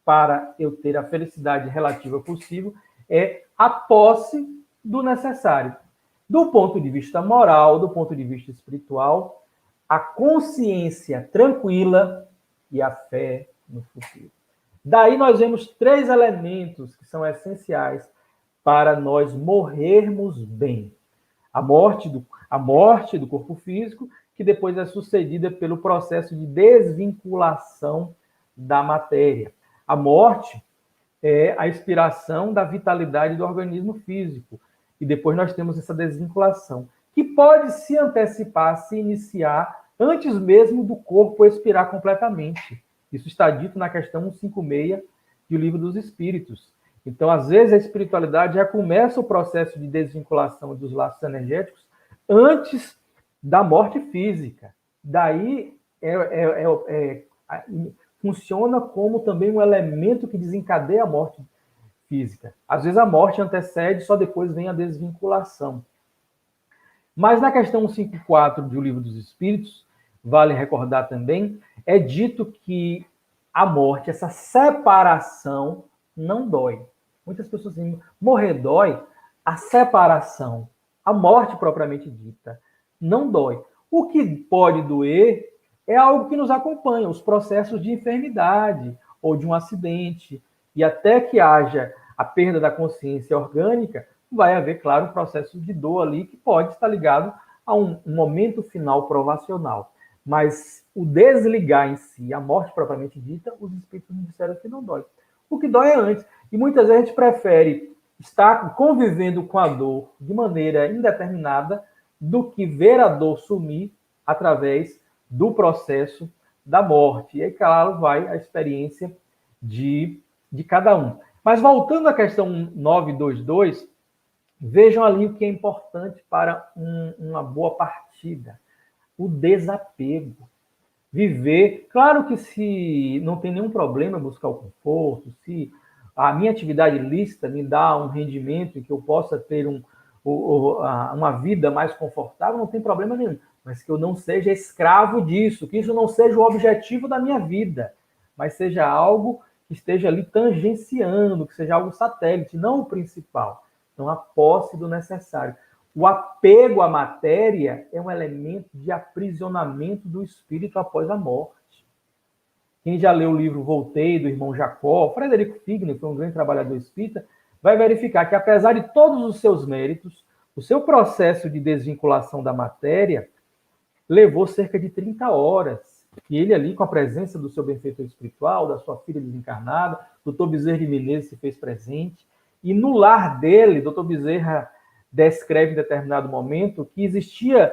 para eu ter a felicidade relativa possível é a posse do necessário. Do ponto de vista moral, do ponto de vista espiritual, a consciência tranquila e a fé no futuro. Daí nós vemos 3 elementos que são essenciais para nós morrermos bem. A morte do corpo físico, que depois é sucedida pelo processo de desvinculação da matéria. A morte é a expiração da vitalidade do organismo físico. E depois nós temos essa desvinculação, que pode se antecipar, se iniciar, antes mesmo do corpo expirar completamente. Isso está dito na questão 156 do Livro dos Espíritos. Então, às vezes, a espiritualidade já começa o processo de desvinculação dos laços energéticos antes da morte física. Daí, funciona como também um elemento que desencadeia a morte física. Às vezes, a morte antecede, só depois vem a desvinculação. Mas na questão 154 do Livro dos Espíritos, vale recordar também, é dito que a morte, essa separação, não dói. Muitas pessoas dizem, morrer dói, a separação, a morte propriamente dita, não dói. O que pode doer é algo que nos acompanha, os processos de enfermidade ou de um acidente, e até que haja a perda da consciência orgânica, vai haver, claro, um processo de dor ali que pode estar ligado a um momento final provacional. Mas o desligar em si, a morte propriamente dita, os espíritos me disseram que não dói. O que dói é antes. E muitas vezes a gente prefere estar convivendo com a dor de maneira indeterminada do que ver a dor sumir através do processo da morte. E aí, claro, vai a experiência de cada um. Mas voltando à questão 922, vejam ali o que é importante para uma boa partida. O desapego. Viver, claro que se não tem nenhum problema buscar o conforto, se a minha atividade lícita me dá um rendimento e que eu possa ter uma vida mais confortável, não tem problema nenhum. Mas que eu não seja escravo disso, que isso não seja o objetivo da minha vida, mas seja algo que esteja ali tangenciando, que seja algo satélite, não o principal. Então, a posse do necessário. O apego à matéria é um elemento de aprisionamento do espírito após a morte. Quem já leu o livro Voltei, do irmão Jacó, Frederico Figner, foi um grande trabalhador espírita, vai verificar que, apesar de todos os seus méritos, o seu processo de desvinculação da matéria levou cerca de 30 horas. E ele ali, com a presença do seu benfeitor espiritual, da sua filha desencarnada, Dr. Bezerra de Menezes se fez presente. E no lar dele, Dr. Bezerra descreve em determinado momento que existiam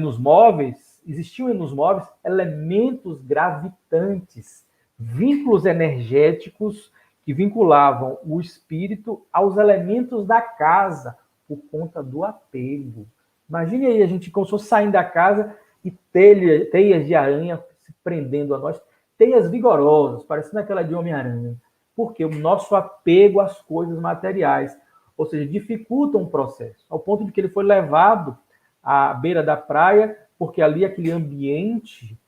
nos móveis elementos gravitantes, vínculos energéticos que vinculavam o espírito aos elementos da casa por conta do apego. Imagine aí a gente como se fosse saindo da casa e teias de aranha se prendendo a nós, teias vigorosas, parecendo aquela de Homem-Aranha, porque o nosso apego às coisas materiais, ou seja, dificulta um processo, ao ponto de que ele foi levado à beira da praia, porque ali aquele ambiente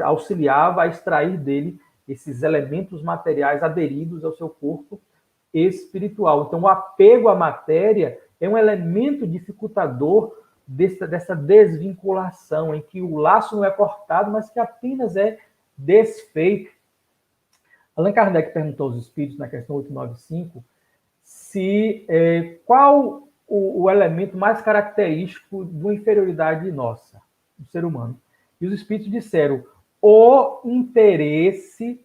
auxiliava a extrair dele esses elementos materiais aderidos ao seu corpo espiritual. Então, o apego à matéria é um elemento dificultador dessa desvinculação, em que o laço não é cortado, mas que apenas é desfeito. Allan Kardec perguntou aos espíritos, na questão 895, qual o elemento mais característico de uma inferioridade nossa, do ser humano. E os espíritos disseram o interesse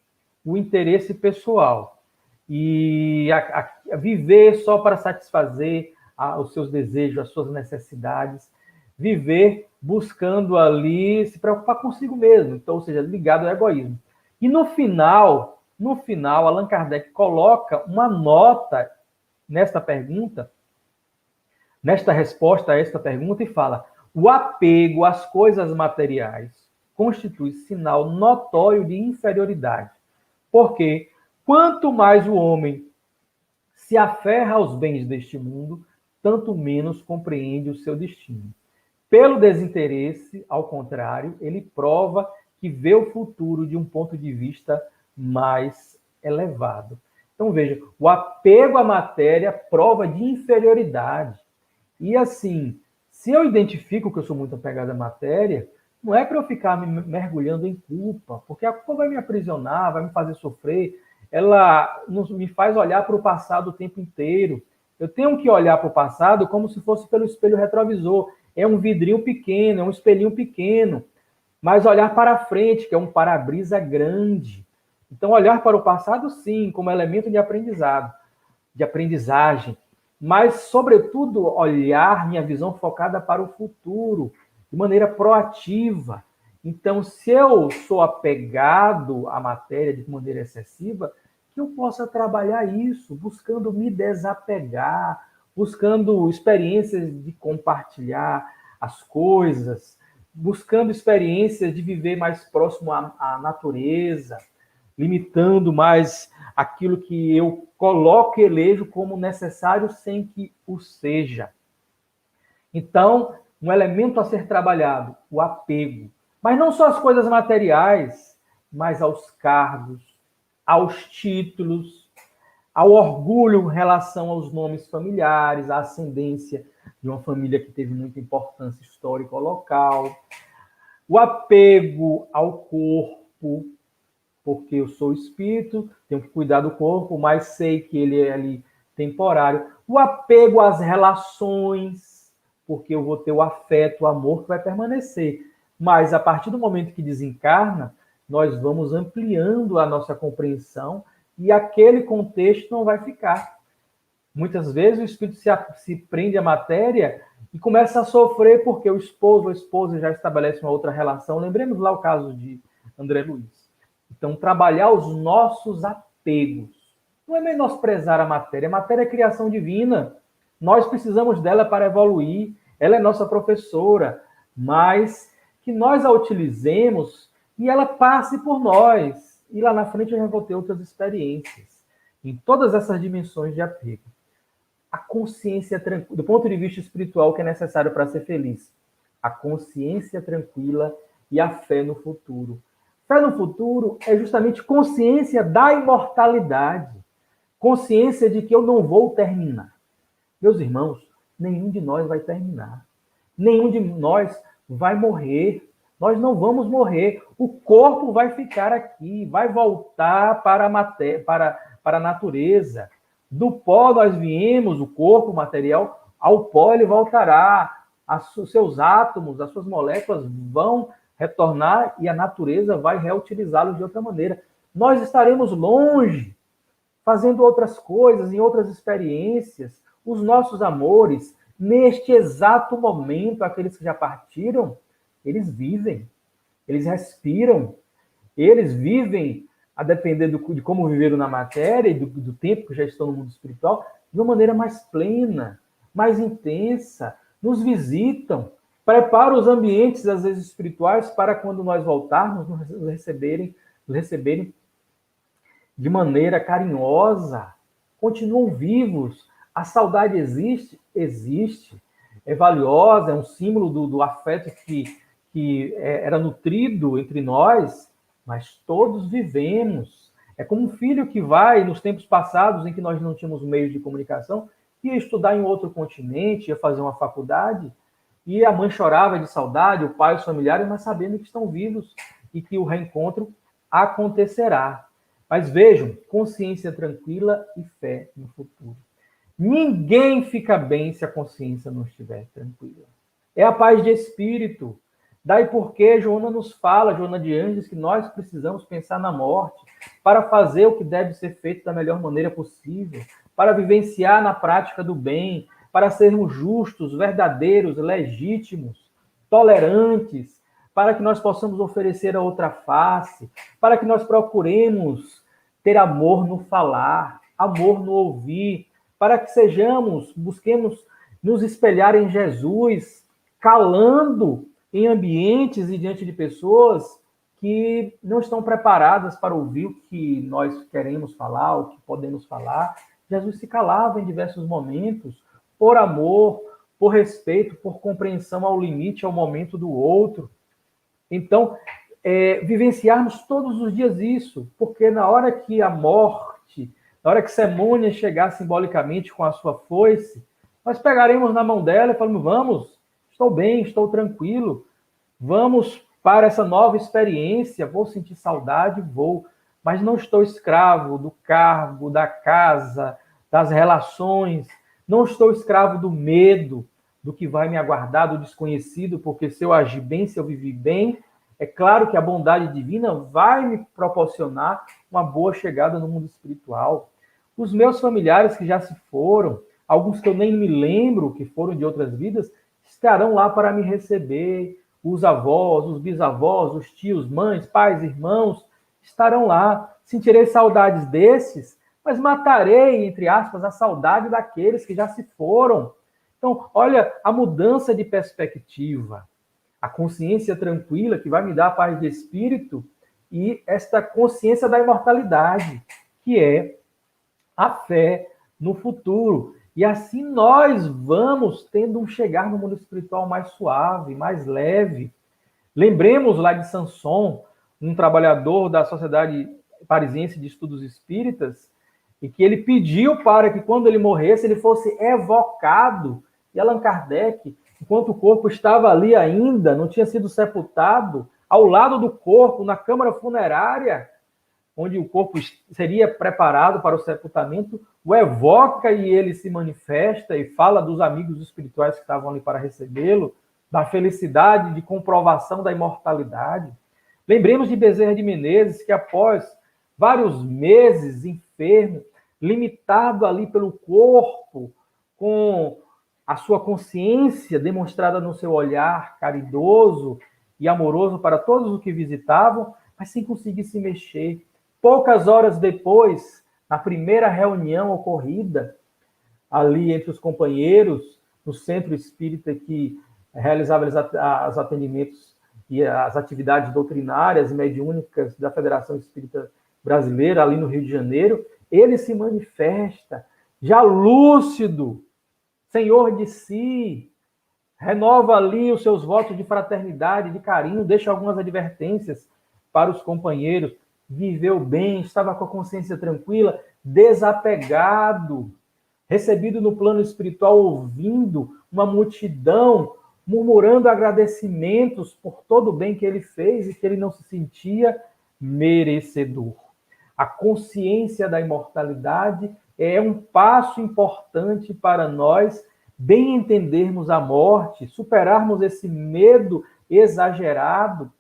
pessoal. E a viver só para satisfazer os seus desejos, as suas necessidades, viver buscando ali se preocupar consigo mesmo, então, ou seja, ligado ao egoísmo. E no final, Allan Kardec coloca uma nota nesta resposta a esta pergunta, e fala: o apego às coisas materiais constitui sinal notório de inferioridade, porque quanto mais o homem se aferra aos bens deste mundo, tanto menos compreende o seu destino. Pelo desinteresse, ao contrário, ele prova que vê o futuro de um ponto de vista mais elevado. Então, veja, o apego à matéria prova de inferioridade. E assim, se eu identifico que eu sou muito apegado à matéria, não é para eu ficar me mergulhando em culpa, porque a culpa vai me aprisionar, vai me fazer sofrer, ela me faz olhar para o passado o tempo inteiro. Eu tenho que olhar para o passado como se fosse pelo espelho retrovisor. É um vidrinho pequeno, é um espelhinho pequeno, mas olhar para frente, que é um para-brisa grande. Então, olhar para o passado, sim, como elemento de aprendizado, de aprendizagem, mas, sobretudo, olhar minha visão focada para o futuro, de maneira proativa. Então, se eu sou apegado à matéria de maneira excessiva, que eu possa trabalhar isso, buscando me desapegar, buscando experiências de compartilhar as coisas, buscando experiências de viver mais próximo à natureza, limitando mais aquilo que eu coloco e elejo como necessário sem que o seja. Então, um elemento a ser trabalhado, o apego. Mas não só às coisas materiais, mas aos cargos, aos títulos, ao orgulho em relação aos nomes familiares, à ascendência de uma família que teve muita importância histórica local, o apego ao corpo, porque eu sou espírito, tenho que cuidar do corpo, mas sei que ele é ali temporário. O apego às relações, porque eu vou ter o afeto, o amor que vai permanecer. Mas a partir do momento que desencarna, nós vamos ampliando a nossa compreensão e aquele contexto não vai ficar. Muitas vezes o espírito se prende à matéria e começa a sofrer porque o esposo ou a esposa já estabelece uma outra relação. Lembremos lá o caso de André Luiz. Então, trabalhar os nossos apegos. Não é menosprezar a matéria é criação divina. Nós precisamos dela para evoluir. Ela é nossa professora, mas que nós a utilizemos e ela passe por nós. E lá na frente eu já vou ter outras experiências. Em todas essas dimensões de apego. A consciência tranquila, do ponto de vista espiritual, que é necessário para ser feliz. A consciência tranquila e a fé no futuro. Fé no futuro é justamente consciência da imortalidade. Consciência de que eu não vou terminar. Meus irmãos, nenhum de nós vai terminar. Nenhum de nós vai morrer. Nós não vamos morrer. O corpo vai ficar aqui, vai voltar para a natureza. Do pó nós viemos, o corpo material, ao pó ele voltará. Os seus átomos, as suas moléculas vão retornar e a natureza vai reutilizá-los de outra maneira. Nós estaremos longe, fazendo outras coisas, em outras experiências. Os nossos amores, neste exato momento, aqueles que já partiram, eles vivem, eles respiram, eles vivem, a depender de como viveram na matéria e do tempo que já estão no mundo espiritual, de uma maneira mais plena, mais intensa, nos visitam, preparam os ambientes, às vezes, espirituais, para quando nós voltarmos, nos receberem de maneira carinhosa, continuam vivos. A saudade existe? Existe. É valiosa, é um símbolo do afeto que era nutrido entre nós, mas todos vivemos. É como um filho que vai, nos tempos passados, em que nós não tínhamos meios de comunicação, ia estudar em outro continente, ia fazer uma faculdade, e a mãe chorava de saudade, o pai, os familiares, mas sabendo que estão vivos e que o reencontro acontecerá. Mas vejam, consciência tranquila e fé no futuro. Ninguém fica bem se a consciência não estiver tranquila. É a paz de espírito. Daí porque Joana nos fala, Joana de Ângeles, que nós precisamos pensar na morte para fazer o que deve ser feito da melhor maneira possível, para vivenciar na prática do bem, para sermos justos, verdadeiros, legítimos, tolerantes, para que nós possamos oferecer a outra face, para que nós procuremos ter amor no falar, amor no ouvir, para que busquemos nos espelhar em Jesus, calando em ambientes e diante de pessoas que não estão preparadas para ouvir o que nós queremos falar, o que podemos falar. Jesus se calava em diversos momentos, por amor, por respeito, por compreensão ao limite, ao momento do outro. Então, vivenciarmos todos os dias isso, porque na hora que a morte, na hora que Semônia chegar simbolicamente com a sua foice, nós pegaremos na mão dela e falamos, vamos, estou bem, estou tranquilo, vamos para essa nova experiência, vou sentir saudade, vou, mas não estou escravo do cargo, da casa, das relações, não estou escravo do medo, do que vai me aguardar, do desconhecido, porque se eu agir bem, se eu viver bem, é claro que a bondade divina vai me proporcionar uma boa chegada no mundo espiritual. Os meus familiares que já se foram, alguns que eu nem me lembro que foram de outras vidas, estarão lá para me receber. Os avós, os bisavós, os tios, mães, pais, irmãos, estarão lá. Sentirei saudades desses, mas matarei, entre aspas, a saudade daqueles que já se foram. Então, olha a mudança de perspectiva. A consciência tranquila que vai me dar a paz de espírito e esta consciência da imortalidade, que é a fé no futuro. E assim nós vamos tendo um chegar no mundo espiritual mais suave, mais leve. Lembremos lá de Sanson, um trabalhador da Sociedade Parisiense de Estudos Espíritas, e que ele pediu para que quando ele morresse, ele fosse evocado. E Allan Kardec, enquanto o corpo estava ali ainda, não tinha sido sepultado, ao lado do corpo, na câmara funerária, onde o corpo seria preparado para o sepultamento, o evoca e ele se manifesta e fala dos amigos espirituais que estavam ali para recebê-lo, da felicidade de comprovação da imortalidade. Lembremos de Bezerra de Menezes, que após vários meses enfermo, limitado ali pelo corpo, com a sua consciência demonstrada no seu olhar caridoso e amoroso para todos os que visitavam, mas sem conseguir se mexer. Poucas horas depois, na primeira reunião ocorrida ali entre os companheiros, no centro espírita que realizava os atendimentos e as atividades doutrinárias e mediúnicas da Federação Espírita Brasileira, ali no Rio de Janeiro, ele se manifesta, já lúcido, senhor de si, renova ali os seus votos de fraternidade, de carinho, deixa algumas advertências para os companheiros, viveu bem, estava com a consciência tranquila, desapegado, recebido no plano espiritual, ouvindo uma multidão murmurando agradecimentos por todo o bem que ele fez e que ele não se sentia merecedor. A consciência da imortalidade é um passo importante para nós bem entendermos a morte, superarmos esse medo exagerado,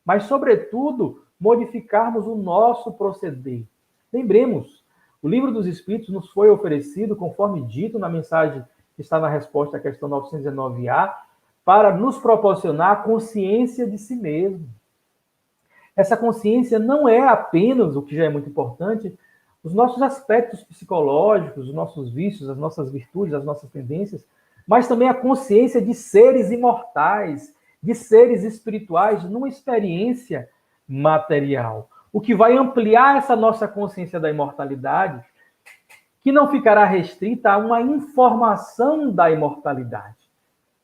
mas, sobretudo, modificarmos o nosso proceder. Lembremos, o Livro dos Espíritos nos foi oferecido, conforme dito na mensagem que está na resposta à questão 919A, para nos proporcionar a consciência de si mesmo. Essa consciência não é apenas, o que já é muito importante, os nossos aspectos psicológicos, os nossos vícios, as nossas virtudes, as nossas tendências, mas também a consciência de seres imortais, de seres espirituais, numa experiência material. O que vai ampliar essa nossa consciência da imortalidade, que não ficará restrita a uma informação da imortalidade.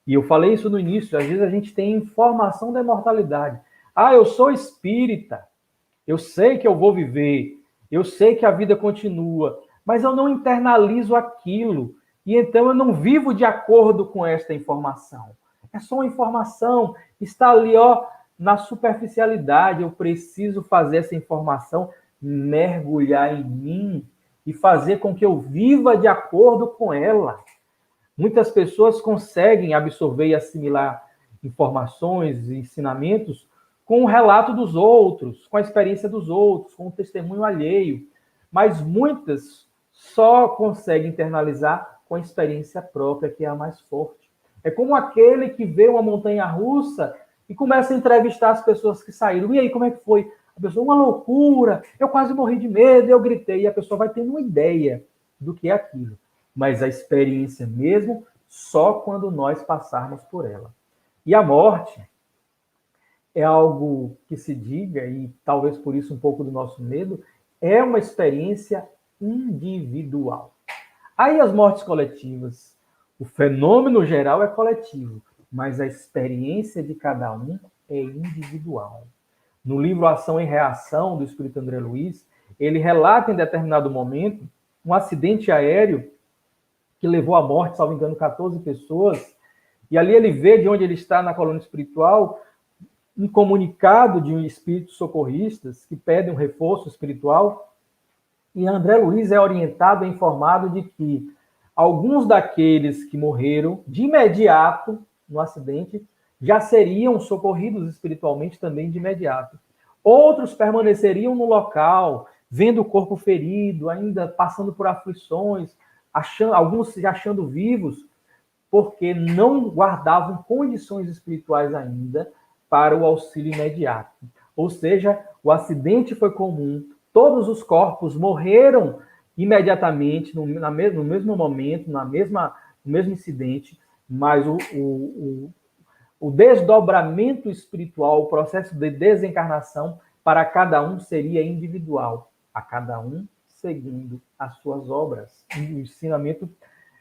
E eu falei isso no início, às vezes a gente tem informação da imortalidade. Ah, eu sou espírita, eu sei que eu vou viver, eu sei que a vida continua, mas eu não internalizo aquilo, e então eu não vivo de acordo com esta informação. É só uma informação, está ali, ó, na superficialidade. Eu preciso fazer essa informação mergulhar em mim e fazer com que eu viva de acordo com ela. Muitas pessoas conseguem absorver e assimilar informações e ensinamentos com o relato dos outros, com a experiência dos outros, com o testemunho alheio, mas muitas só conseguem internalizar com a experiência própria, que é a mais forte. É como aquele que vê uma montanha-russa e começa a entrevistar as pessoas que saíram. E aí, como é que foi? A pessoa, uma loucura, eu quase morri de medo, eu gritei. E a pessoa vai tendo uma ideia do que é aquilo. Mas a experiência mesmo, só quando nós passarmos por ela. E a morte é algo que se diga, e talvez por isso um pouco do nosso medo, é uma experiência individual. Aí as mortes coletivas, o fenômeno geral é coletivo, mas a experiência de cada um é individual. No livro Ação e Reação, do espírito André Luiz, ele relata em determinado momento um acidente aéreo que levou à morte, salvo engano, 14 pessoas, e ali ele vê de onde ele está na colônia espiritual um comunicado de espíritos socorristas que pedem um reforço espiritual, e André Luiz é orientado e informado de que alguns daqueles que morreram de imediato no acidente já seriam socorridos espiritualmente também de imediato. Outros permaneceriam no local, vendo o corpo ferido, ainda passando por aflições, alguns se achando vivos, porque não guardavam condições espirituais ainda para o auxílio imediato. Ou seja, o acidente foi comum, todos os corpos morreram imediatamente, no mesmo momento, no mesmo incidente, mas o desdobramento espiritual, o processo de desencarnação, para cada um seria individual, a cada um seguindo as suas obras. O ensinamento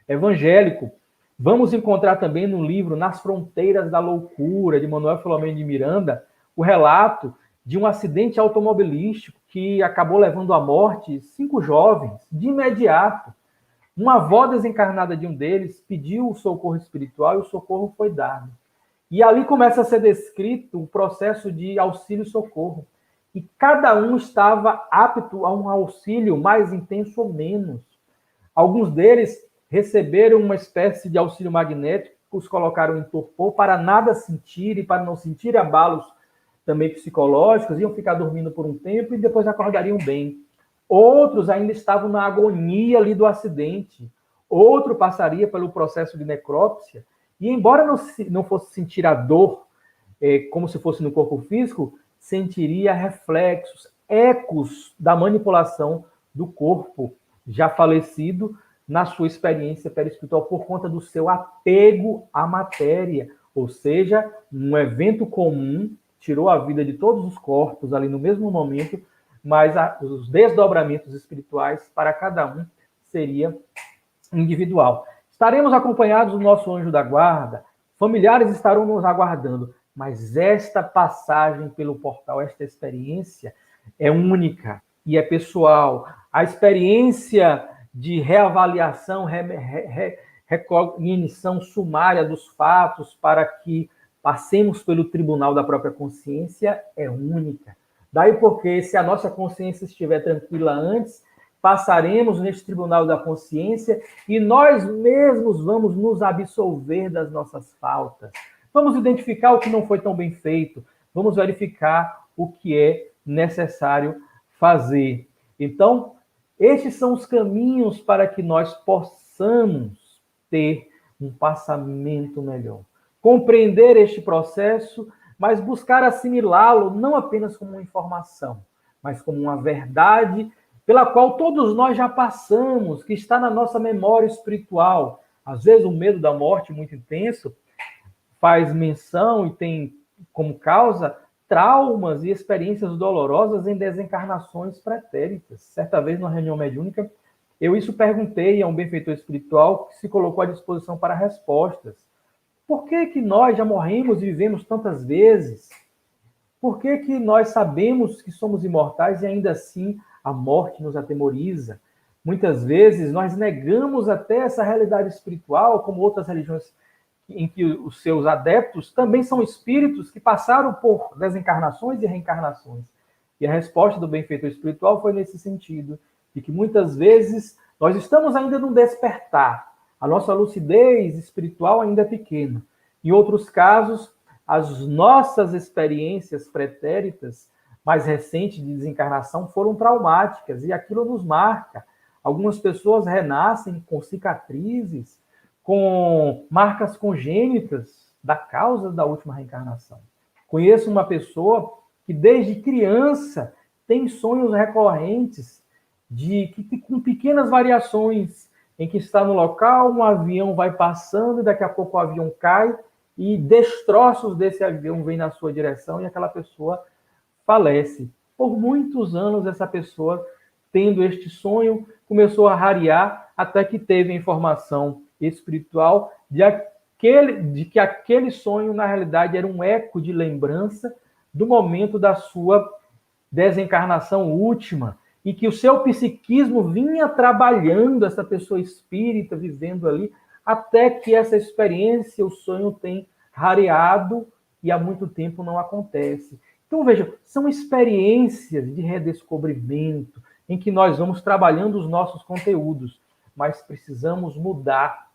evangélico. Vamos encontrar também no livro Nas Fronteiras da Loucura, de Manuel Filomeno de Miranda, o relato de um acidente automobilístico que acabou levando à morte 5 jovens, de imediato. Uma avó desencarnada de um deles pediu o socorro espiritual e o socorro foi dado. E ali começa a ser descrito o processo de auxílio-socorro. E cada um estava apto a um auxílio mais intenso ou menos. Alguns deles receberam uma espécie de auxílio magnético, os colocaram em torpor para nada sentir e para não sentir abalos também psicológicos, iam ficar dormindo por um tempo e depois acordariam bem. Outros ainda estavam na agonia ali do acidente. Outro passaria pelo processo de necrópsia e, embora não fosse sentir a dor como se fosse no corpo físico, sentiria reflexos, ecos da manipulação do corpo já falecido na sua experiência perispiritual por conta do seu apego à matéria. Ou seja, um evento comum tirou a vida de todos os corpos ali no mesmo momento, mas os desdobramentos espirituais para cada um seria individual. Estaremos acompanhados do nosso anjo da guarda, familiares estarão nos aguardando, mas esta passagem pelo portal, esta experiência é única e é pessoal. A experiência de reavaliação, recognição sumária dos fatos para que passemos pelo tribunal da própria consciência é única. Daí porque, se a nossa consciência estiver tranquila antes, passaremos neste tribunal da consciência e nós mesmos vamos nos absolver das nossas faltas. Vamos identificar o que não foi tão bem feito, vamos verificar o que é necessário fazer. Então, estes são os caminhos para que nós possamos ter um passamento melhor. Compreender este processo, mas buscar assimilá-lo não apenas como uma informação, mas como uma verdade pela qual todos nós já passamos, que está na nossa memória espiritual. Às vezes o medo da morte muito intenso faz menção e tem como causa traumas e experiências dolorosas em desencarnações pretéritas. Certa vez, numa reunião mediúnica, eu isso perguntei a um benfeitor espiritual que se colocou à disposição para respostas. Por que nós já morremos e vivemos tantas vezes? Por que nós sabemos que somos imortais e ainda assim a morte nos atemoriza? Muitas vezes nós negamos até essa realidade espiritual, como outras religiões em que os seus adeptos também são espíritos que passaram por desencarnações e reencarnações. E a resposta do benfeitor espiritual foi nesse sentido, de que muitas vezes nós estamos ainda no despertar, a nossa lucidez espiritual ainda é pequena. Em outros casos, as nossas experiências pretéritas mais recentes de desencarnação foram traumáticas e aquilo nos marca. Algumas pessoas renascem com cicatrizes, com marcas congênitas da causa da última reencarnação. Conheço uma pessoa que desde criança tem sonhos recorrentes com pequenas variações, em que está no local, um avião vai passando e daqui a pouco o avião cai e destroços desse avião vêm na sua direção e aquela pessoa falece. Por muitos anos, essa pessoa, tendo este sonho, começou a rarear até que teve a informação espiritual de que aquele sonho, na realidade, era um eco de lembrança do momento da sua desencarnação última e que o seu psiquismo vinha trabalhando, essa pessoa espírita vivendo ali, até que essa experiência, o sonho tem rareado e há muito tempo não acontece. Então, vejam, são experiências de redescobrimento em que nós vamos trabalhando os nossos conteúdos, mas precisamos mudar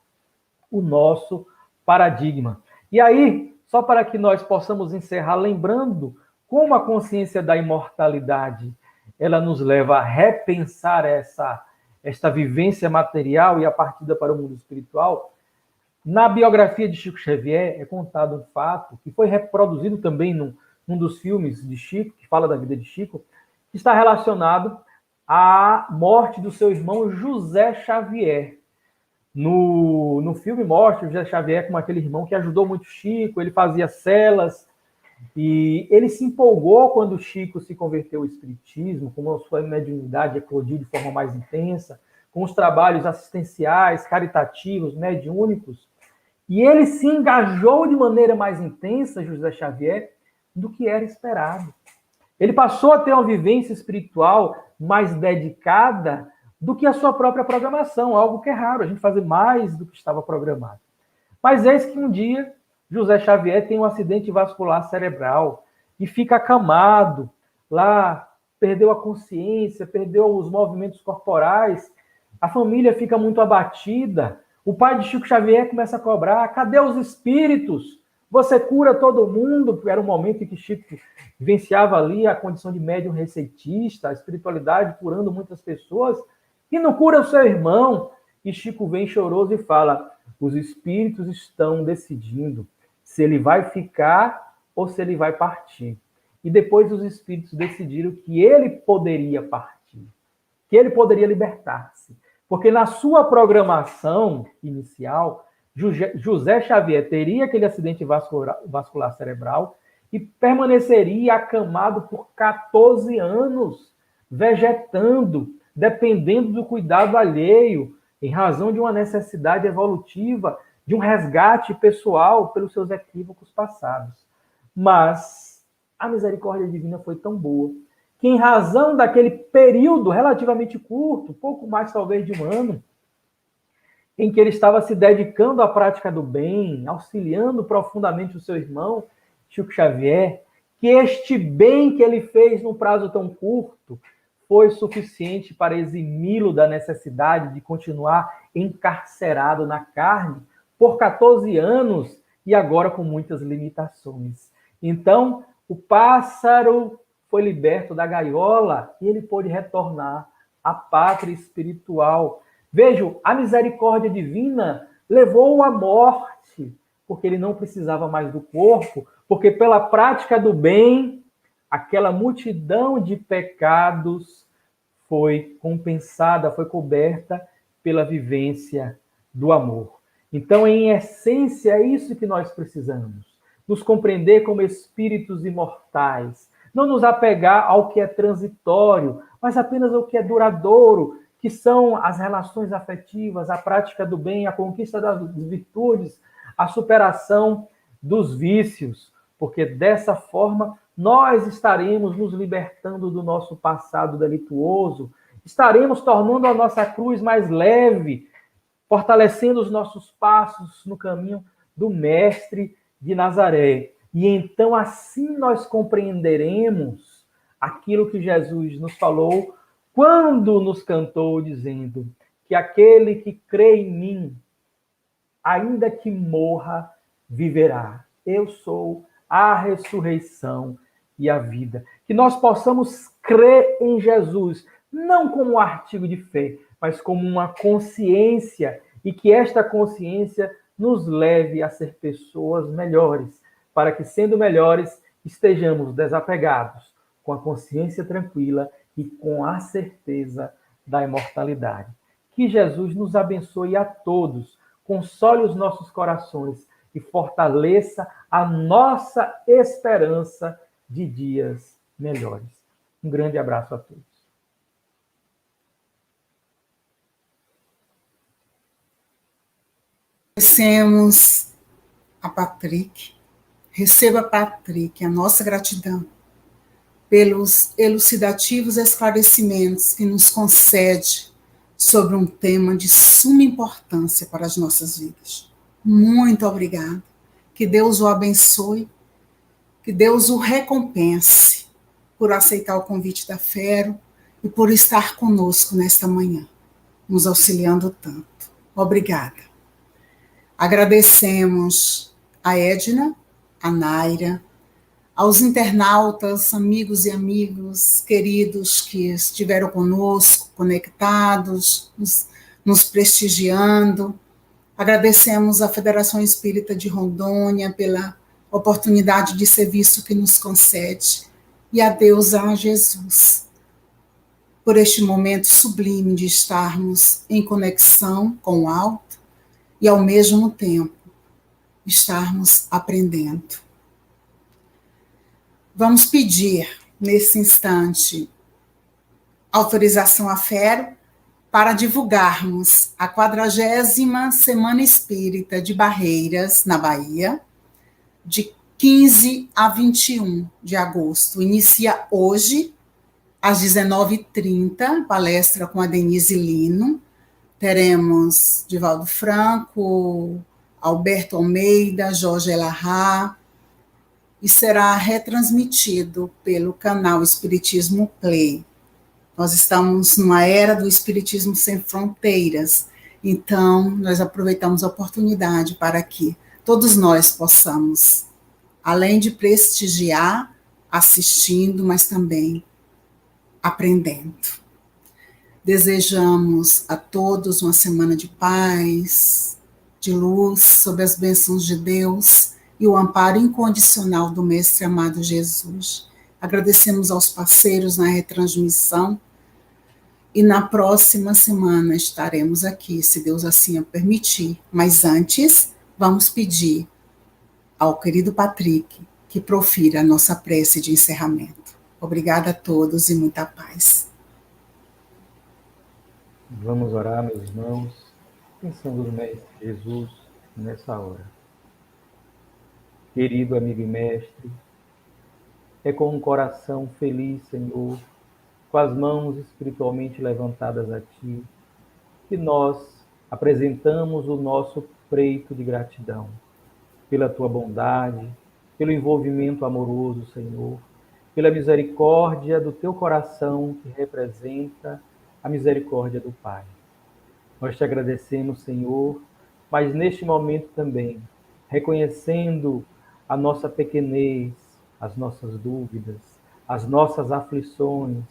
o nosso paradigma. E aí, só para que nós possamos encerrar lembrando como a consciência da imortalidade ela nos leva a repensar esta vivência material e a partida para o mundo espiritual. Na biografia de Chico Xavier é contado um fato que foi reproduzido também num dos filmes de Chico, que fala da vida de Chico, que está relacionado à morte do seu irmão José Xavier. No filme mostra o José Xavier como aquele irmão que ajudou muito Chico, ele fazia celas, e ele se empolgou quando o Chico se converteu ao espiritismo, com a sua mediunidade eclodiu de forma mais intensa, com os trabalhos assistenciais, caritativos, mediúnicos, e ele se engajou de maneira mais intensa, José Xavier, do que era esperado. Ele passou a ter uma vivência espiritual mais dedicada do que a sua própria programação, algo que é raro, a gente fazer mais do que estava programado. Mas eis que um dia José Xavier tem um acidente vascular cerebral e fica acamado lá, perdeu a consciência, perdeu os movimentos corporais, a família fica muito abatida, o pai de Chico Xavier começa a cobrar, cadê os espíritos? Você cura todo mundo, porque era um momento em que Chico vivenciava ali a condição de médium receitista, a espiritualidade curando muitas pessoas, e não cura o seu irmão. E Chico vem choroso e fala, os espíritos estão decidindo se ele vai ficar ou se ele vai partir. E depois os espíritos decidiram que ele poderia partir, que ele poderia libertar-se. Porque na sua programação inicial, José Xavier teria aquele acidente vascular cerebral e permaneceria acamado por 14 anos, vegetando, dependendo do cuidado alheio, em razão de uma necessidade evolutiva, de um resgate pessoal pelos seus equívocos passados. Mas a misericórdia divina foi tão boa que, em razão daquele período relativamente curto, pouco mais talvez de um ano, em que ele estava se dedicando à prática do bem, auxiliando profundamente o seu irmão, Chico Xavier, que este bem que ele fez num prazo tão curto foi suficiente para eximi-lo da necessidade de continuar encarcerado na carne por 14 anos e agora com muitas limitações. Então, o pássaro foi liberto da gaiola e ele pôde retornar à pátria espiritual. Vejam, a misericórdia divina levou-o à morte, porque ele não precisava mais do corpo, porque pela prática do bem, aquela multidão de pecados foi compensada, foi coberta pela vivência do amor. Então, em essência, é isso que nós precisamos. Nos compreender como espíritos imortais. Não nos apegar ao que é transitório, mas apenas ao que é duradouro, que são as relações afetivas, a prática do bem, a conquista das virtudes, a superação dos vícios, porque dessa forma nós estaremos nos libertando do nosso passado delituoso, estaremos tornando a nossa cruz mais leve, fortalecendo os nossos passos no caminho do Mestre de Nazaré. E então assim nós compreenderemos aquilo que Jesus nos falou quando nos cantou dizendo que aquele que crê em mim, ainda que morra, viverá. Eu sou a ressurreição e a vida. Que nós possamos crer em Jesus, não como um artigo de fé, mas como uma consciência, e que esta consciência nos leve a ser pessoas melhores, para que, sendo melhores, estejamos desapegados, com a consciência tranquila e com a certeza da imortalidade. Que Jesus nos abençoe a todos, console os nossos corações e fortaleça a nossa esperança de dias melhores. Um grande abraço a todos. Agradecemos a Patrick. Receba, Patrick, a nossa gratidão pelos elucidativos esclarecimentos que nos concede sobre um tema de suma importância para as nossas vidas. Muito obrigada. Que Deus o abençoe, que Deus o recompense por aceitar o convite da Fero e por estar conosco nesta manhã, nos auxiliando tanto. Obrigada. Agradecemos a Edna, a Naira, aos internautas, amigos e amigos queridos que estiveram conosco, conectados, nos prestigiando. Agradecemos à Federação Espírita de Rondônia pela oportunidade de serviço que nos concede. E a Deus, a Jesus, por este momento sublime de estarmos em conexão com o alto e, ao mesmo tempo, estarmos aprendendo. Vamos pedir, nesse instante, autorização à Fero para divulgarmos a 40ª Semana Espírita de Barreiras, na Bahia, de 15 a 21 de agosto. Inicia hoje, às 19h30, palestra com a Denise Lino. Teremos Divaldo Franco, Alberto Almeida, Jorge Elahá, e será retransmitido pelo canal Espiritismo Play. Nós estamos numa era do Espiritismo Sem Fronteiras, então nós aproveitamos a oportunidade para que todos nós possamos, além de prestigiar, assistindo, mas também aprendendo. Desejamos a todos uma semana de paz, de luz, sob as bênçãos de Deus e o amparo incondicional do Mestre amado Jesus. Agradecemos aos parceiros na retransmissão e na próxima semana estaremos aqui, se Deus assim o permitir. Mas antes, vamos pedir ao querido Patrick que profira a nossa prece de encerramento. Obrigada a todos e muita paz. Vamos orar, meus irmãos, pensando no Mestre Jesus nessa hora. Querido amigo e mestre, é com um coração feliz, Senhor, com as mãos espiritualmente levantadas a Ti, que nós apresentamos o nosso preito de gratidão pela tua bondade, pelo envolvimento amoroso, Senhor, pela misericórdia do teu coração que representa a misericórdia do Pai. Nós te agradecemos, Senhor, mas neste momento também, reconhecendo a nossa pequenez, as nossas dúvidas, as nossas aflições,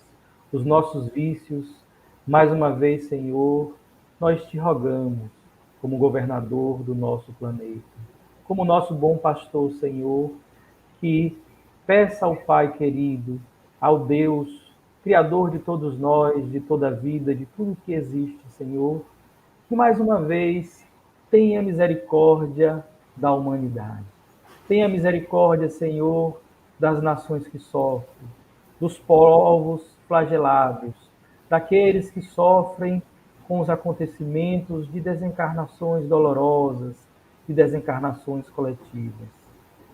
os nossos vícios, mais uma vez, Senhor, nós te rogamos, como governador do nosso planeta, como nosso bom pastor, Senhor, que peça ao Pai querido, ao Deus, Criador de todos nós, de toda a vida, de tudo que existe, Senhor, que mais uma vez tenha misericórdia da humanidade. Tenha misericórdia, Senhor, das nações que sofrem, dos povos flagelados, daqueles que sofrem com os acontecimentos de desencarnações dolorosas, de desencarnações coletivas.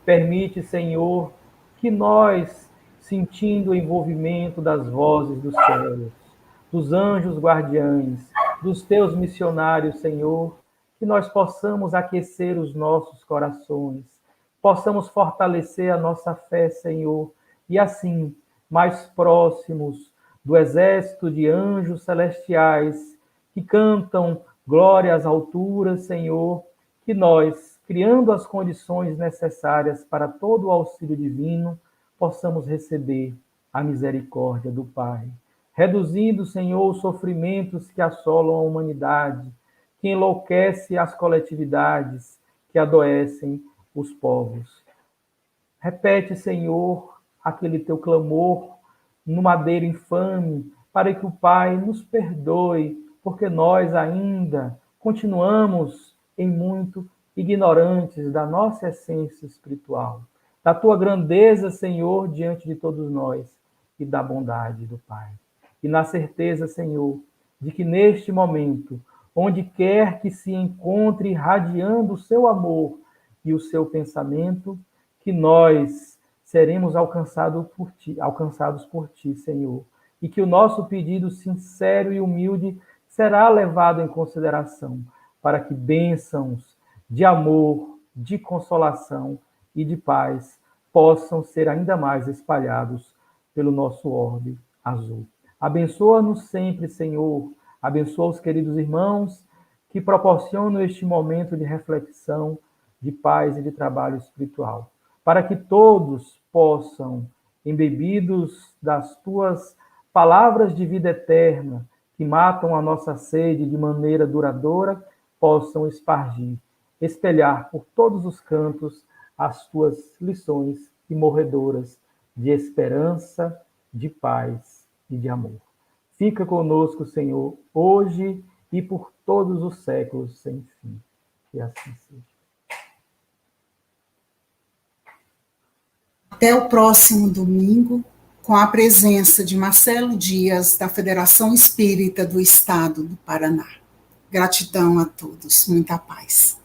Permite, Senhor, que nós, sentindo o envolvimento das vozes dos céus, dos anjos guardiães, dos teus missionários, Senhor, que nós possamos aquecer os nossos corações, possamos fortalecer a nossa fé, Senhor, e assim, mais próximos do exército de anjos celestiais que cantam glória às alturas, Senhor, que nós, criando as condições necessárias para todo o auxílio divino, possamos receber a misericórdia do Pai, reduzindo, Senhor, os sofrimentos que assolam a humanidade, que enlouquece as coletividades, que adoecem os povos. Repete, Senhor, aquele teu clamor no madeiro infame, para que o Pai nos perdoe, porque nós ainda continuamos em muito ignorantes da nossa essência espiritual, da tua grandeza, Senhor, diante de todos nós e da bondade do Pai. E na certeza, Senhor, de que neste momento, onde quer que se encontre irradiando o seu amor e o seu pensamento, que nós seremos alcançados por ti, Senhor, e que o nosso pedido sincero e humilde será levado em consideração, para que bênçãos de amor, de consolação e de paz possam ser ainda mais espalhados pelo nosso orbe azul. Abençoa-nos sempre, Senhor. Abençoa os queridos irmãos que proporcionam este momento de reflexão, de paz e de trabalho espiritual, para que todos possam, embebidos das tuas palavras de vida eterna, que matam a nossa sede de maneira duradoura, possam espargir, espelhar por todos os cantos as tuas lições imorredoras de esperança, de paz e de amor. Fica conosco, Senhor, hoje e por todos os séculos sem fim. Que assim seja. Até o próximo domingo, com a presença de Marcelo Dias, da Federação Espírita do Estado do Paraná. Gratidão a todos, muita paz.